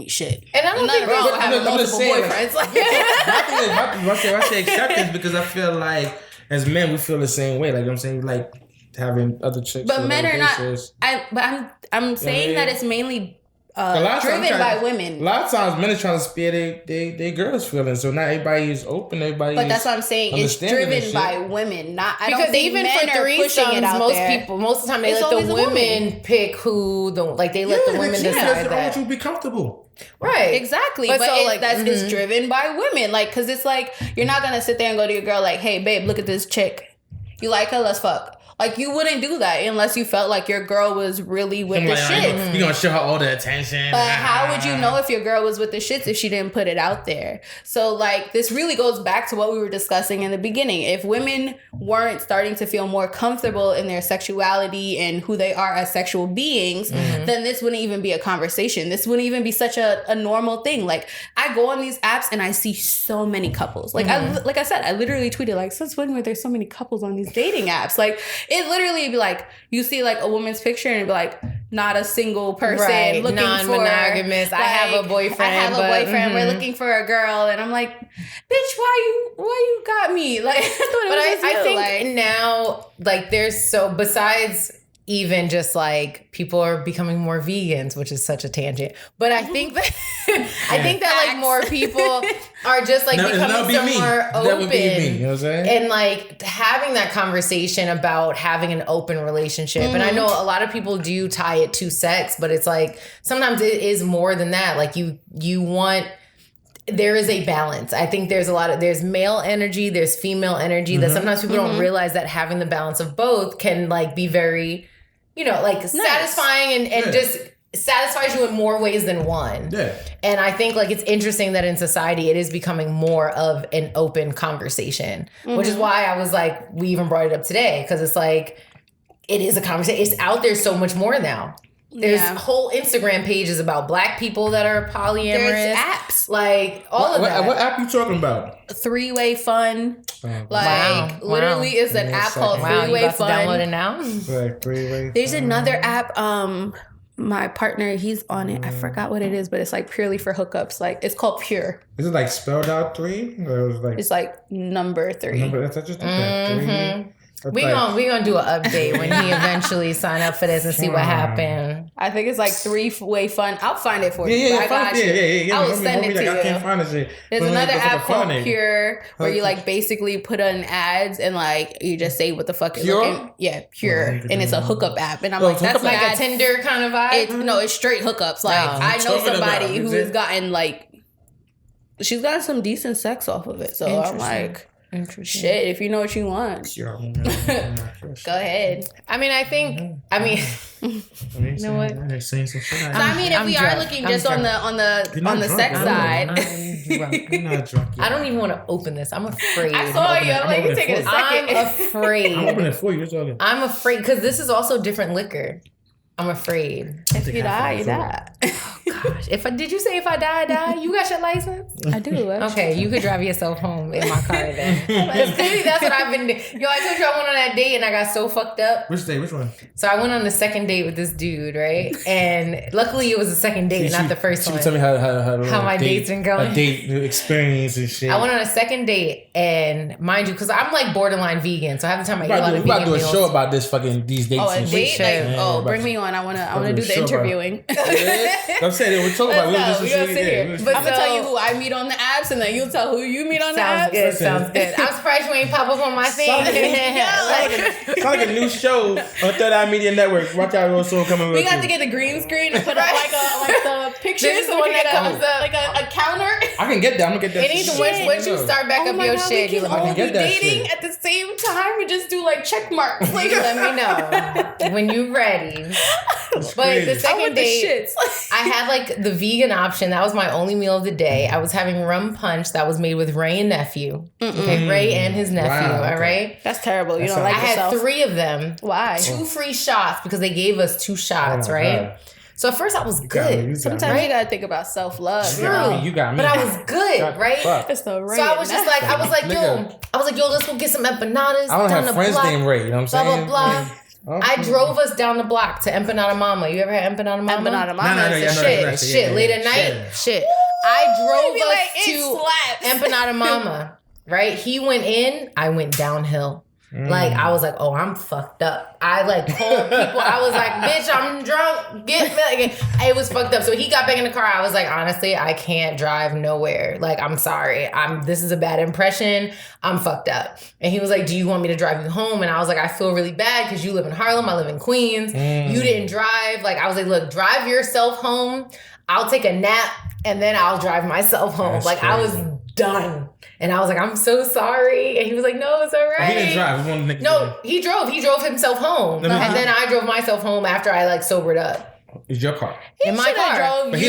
Shit. And I don't think wrong with having multiple boyfriends. I say acceptance because I feel like as men we feel the same way. Like, you know what I'm saying, like having other chicks. But men are not. I'm saying that it's mainly driven by women. A lot of times men are trying to spare they girls' feelings, so not everybody is open. Everybody. But that's what I'm saying. It's driven by women, not I because don't think even men for threesomes, most of the time they let the women pick who they let the women decide that. I want you to be comfortable. Right. Exactly. But it's driven by women. Like, because it's like, you're not going to sit there and go to your girl like, hey, babe, look at this chick. You like her? Let's fuck. Like, you wouldn't do that unless you felt like your girl was really with the shit. You're going to show her all the attention. But how would you know if your girl was with the shits if she didn't put it out there? So, like, this really goes back to what we were discussing in the beginning. If women weren't starting to feel more comfortable in their sexuality and who they are as sexual beings, then this wouldn't even be a conversation. This wouldn't even be such a normal thing. Like, I go on these apps and I see so many couples. Like, I said, I literally tweeted, like, since when were there so many couples on these dating apps? Like, it literally be like, you see like a woman's picture and it'd be like, not a single person looking non-monogamous. for. I have a boyfriend. We're looking for a girl, and I'm like, bitch, why you got me? Like, I think now, like, there's besides even just like people are becoming more vegans, which is such a tangent. But I think that like more people are just like becoming more open. That would be me, you know what I'm saying? And like having that conversation about having an open relationship. And I know a lot of people do tie it to sex, but it's like sometimes it is more than that. Like you want there is a balance. I think there's male energy, there's female energy that sometimes people don't realize that having the balance of both can like be very, like satisfying and just satisfies you in more ways than one. Yeah. And I think like it's interesting that in society it is becoming more of an open conversation, which is why I was like, we even brought it up today because it's like, it is a conversation. It's out there so much more now. There's whole Instagram pages about Black people that are polyamorous. There's apps. Like, all of that. What app you talking about? 3-Way Fun. Literally it's an app called 3-Way Fun. Download it now? Like 3-Way There's another app, my partner, he's on it. I forgot what it is, but it's like purely for hookups. Like, it's called Pure. Is it like spelled out 3? Or it's like number 3. That's just that. 3. We gonna do an update when he eventually sign up for this and see what happened. I think it's like 3-Way Fun. I'll find it for you. I got you. I will send it to you. I can't find it. There's another app called Pure where you like basically put on ads and like you just say what the fuck is looking. Yeah, Pure, and it's a hookup app. And I'm like, that's like a Tinder kind of vibe. It's straight hookups. Like I know somebody who has gotten like, she's gotten some decent sex off of it. So I'm like, shit, if you know what you want. Go ahead. I mean, you know what? So I mean, if we are looking just on the sex side. I'm not drunk yet. I don't even want to open this. I'm afraid. I saw you. I'm like, you taking a second. I'm afraid. I'm opening it for you. I'm afraid because this is also different liquor. I'm afraid. If you die, you die. Oh gosh! Did you say if I die, I die? You got your license? I do. Okay, you could drive yourself home in my car then. That's what I've been doing. Yo, I told you I went on that date and I got so fucked up. Which day? Which one? So I went on the second date with this dude, right? And luckily it was the second date, not the first one. Tell me how my date's been going. A date experience and shit. I went on a second date, and mind you, because I'm like borderline vegan, so I have the time I eat a lot of vegan meals. We about to do a show about this fucking these dates. Oh, a date? Bring me on. I wanna do the interviewing. I'm saying we're talking about. We're gonna sit here. I'm gonna tell you who I meet on the apps, and then you tell who you meet on the apps. Sounds good. I'm surprised you ain't pop up on my thing. It's like a new show on Third Eye Media Network. Watch out, we'll soon coming. We got to get a green screen and put up like the pictures. This is the one that comes up, like a counter. I can get that. I'm gonna get that. It needs once you start back up your shit, you all be dating at the same time and just do like check marks. Like, let me know when you're ready. But the second date, I had like the vegan option. That was my only meal of the day. I was having rum punch that was made with Ray and nephew. Okay, Ray and his nephew. Wow, all right, that's terrible. You don't like yourself. I had 3 of them. Why? 2 free shots because they gave us 2 shots. Right. God. So at first I was good. Sometimes you gotta think about self-love. You got me. But I was good, right? It's the Ray. So I was just like, yo, let's go get some empanadas. I don't have friends named Ray. You know what I'm saying? Blah blah blah. I drove us down the block to Empanada Mama. You ever had Empanada Mama? Empanada Mama. No, shit. Late at night, shit. I drove us to Empanada Mama. Right? He went in. I went downhill. Like, I was like, oh, I'm fucked up. I like called people. I was like, bitch, I'm drunk. Get me. It was fucked up. So he got back in the car. I was like, honestly, I can't drive nowhere. Like, I'm sorry. This is a bad impression. I'm fucked up. And he was like, do you want me to drive you home? And I was like, I feel really bad because you live in Harlem. I live in Queens. You didn't drive. Like, I was like, look, drive yourself home. I'll take a nap and then I'll drive myself home. That's like, crazy. I was done. And I was like, I'm so sorry. And he was like, no, it's all right. He didn't drive. No, he drove. He drove himself home. And then I drove myself home after I like sobered up. It's your car. In my car. But he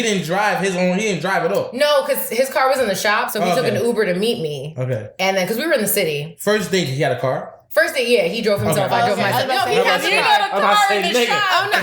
didn't drive his own. He didn't drive at all. No, because his car was in the shop. So he took an Uber to meet me. Okay. And then, because we were in the city. First date, he had a car? First date, yeah, he drove himself. I drove myself. No, he has a car in the shop. Oh, no.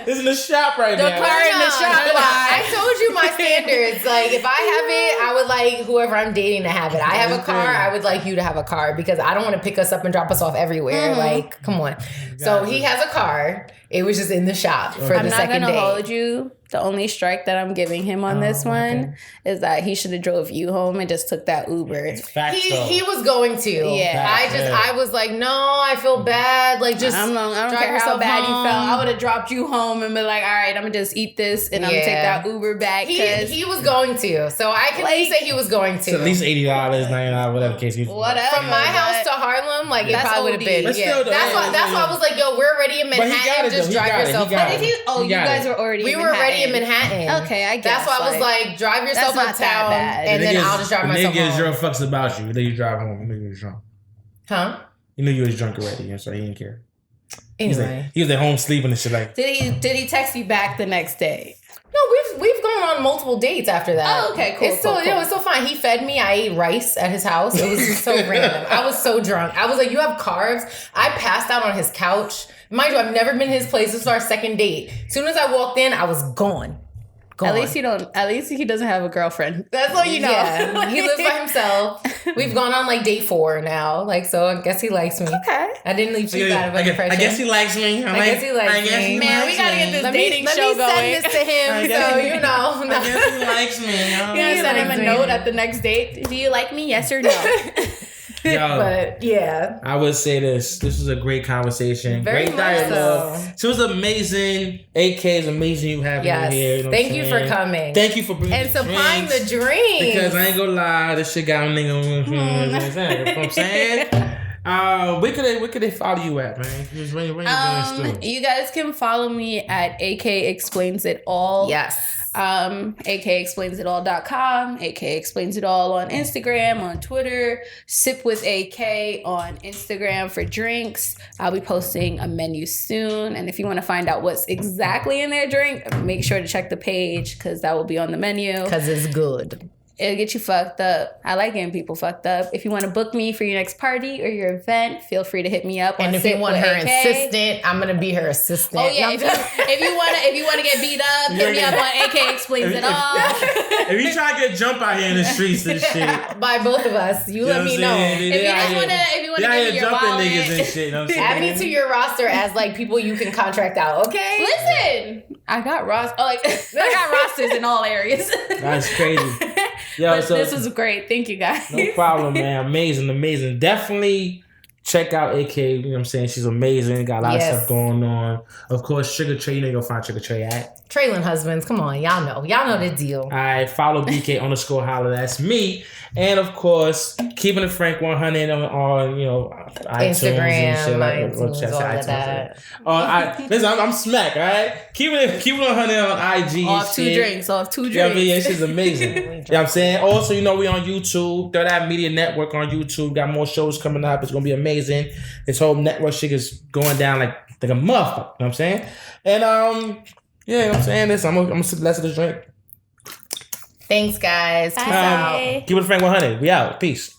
It's in the shop right now. The car in the shop. I told you my standards. Like, if I have it, I would like whoever I'm dating to have it. I have a car. I would like you to have a car because I don't want to pick us up and drop us off everywhere. Like, come on. So he has a car. It was just in the shop for the second date. I'm not going to hold you. The only strike that I'm giving him on this one is that he should have drove you home and just took that Uber. He was going to. Yeah. I was like, no, I feel bad. Like, just I don't care how bad you felt. I would have dropped you home and been like, all right, I'm going to just eat this and I'm going to take that Uber back. He was going to. So I can at least say he was going to. So at least $80, $99, whatever case. Whatever. From my house to Harlem, like, it probably would have been. Yeah. That's why I was like, yo, we're already in Manhattan. Just drive yourself home. You guys were already in Manhattan. We were already already in Manhattan. Okay, I guess. That's why I was like, drive yourself uptown, and then I'll just drive myself home. Nigga zero fucks about you. Then you drive home. You knew you was drunk. Huh? You knew you was drunk already, so he didn't care. Anyway, he was at home sleeping and shit like. Did he text you back the next day? No, we've gone on multiple dates after that. Oh, okay, cool. It's still, it's still fine. He fed me. I ate rice at his house. It was just so random. I was so drunk. I was like, "You have carbs." I passed out on his couch. Mind you, I've never been to his place. This was our second date. As soon as I walked in, I was gone. At least he doesn't have a girlfriend. That's all you know. Yeah, he lives by himself. We've gone on like day 4 now. Like, so I guess he likes me. Okay. I didn't leave too bad of an impression. I guess he likes me. I guess he likes me. Man, we gotta get this dating show going. Let me send this to him, so you know. I guess he likes me. You gotta send him a note at the next date. Do you like me? Yes or no? Yo, but yeah, I would say this was a great conversation. Very great dialogue. so. She was amazing. AK is amazing you having her here. You know Thank you for coming. Thank you for bringing and supplying the drinks. Because I ain't gonna lie, this shit got a nigga. You know what I'm saying? Where could they follow you at, man? Just you guys can follow me at AK Explains It All. Yes. akexplainsitall.com, AK Explains It All on Instagram, on Twitter, Sip with AK on Instagram for drinks. I'll be posting a menu soon, and if you want to find out what's exactly in their drink, make sure to check the page because that will be on the menu. Because it's good. It'll get you fucked up. I like getting people fucked up. If you want to book me for your next party or your event, feel free to hit me up. And if you want her assistant, I'm gonna be her assistant. Oh yeah, if you want to get beat up, hit me up on AK Explains It All. If you try to get jump out here in the streets and shit, by both of us, you let me know. If you want to give me your wallet, niggas and shit. Add me to your roster as like people you can contract out. Okay. Listen, I got rosters in all areas. That's crazy. Yo, but this was great. Thank you, guys. No problem, man. Amazing. Definitely check out AK. You know what I'm saying? She's amazing. Got a lot of stuff going on. Of course, Sugar Trey. You know you'll find Sugar Trey at Traylon Husbands. Come on, y'all know the deal. All right, follow BK_holla. That's me. And of course, keeping it frank 100 on Instagram, iTunes, all of that. Listen, I'm smack. All right, keeping it 100 on IG. Off 2 drinks. Yeah, I mean, yeah, she's amazing. You know what I'm saying? Also, we on YouTube. Third Eye Media Network on YouTube. Got more shows coming up. It's gonna be amazing. This whole network shit is going down like a motherfucker. You know what I'm saying? And yeah, you know what I'm saying? Listen, I'm gonna sip less of this drink. Thanks, guys. Bye. Keep it frank 100. We out. Peace.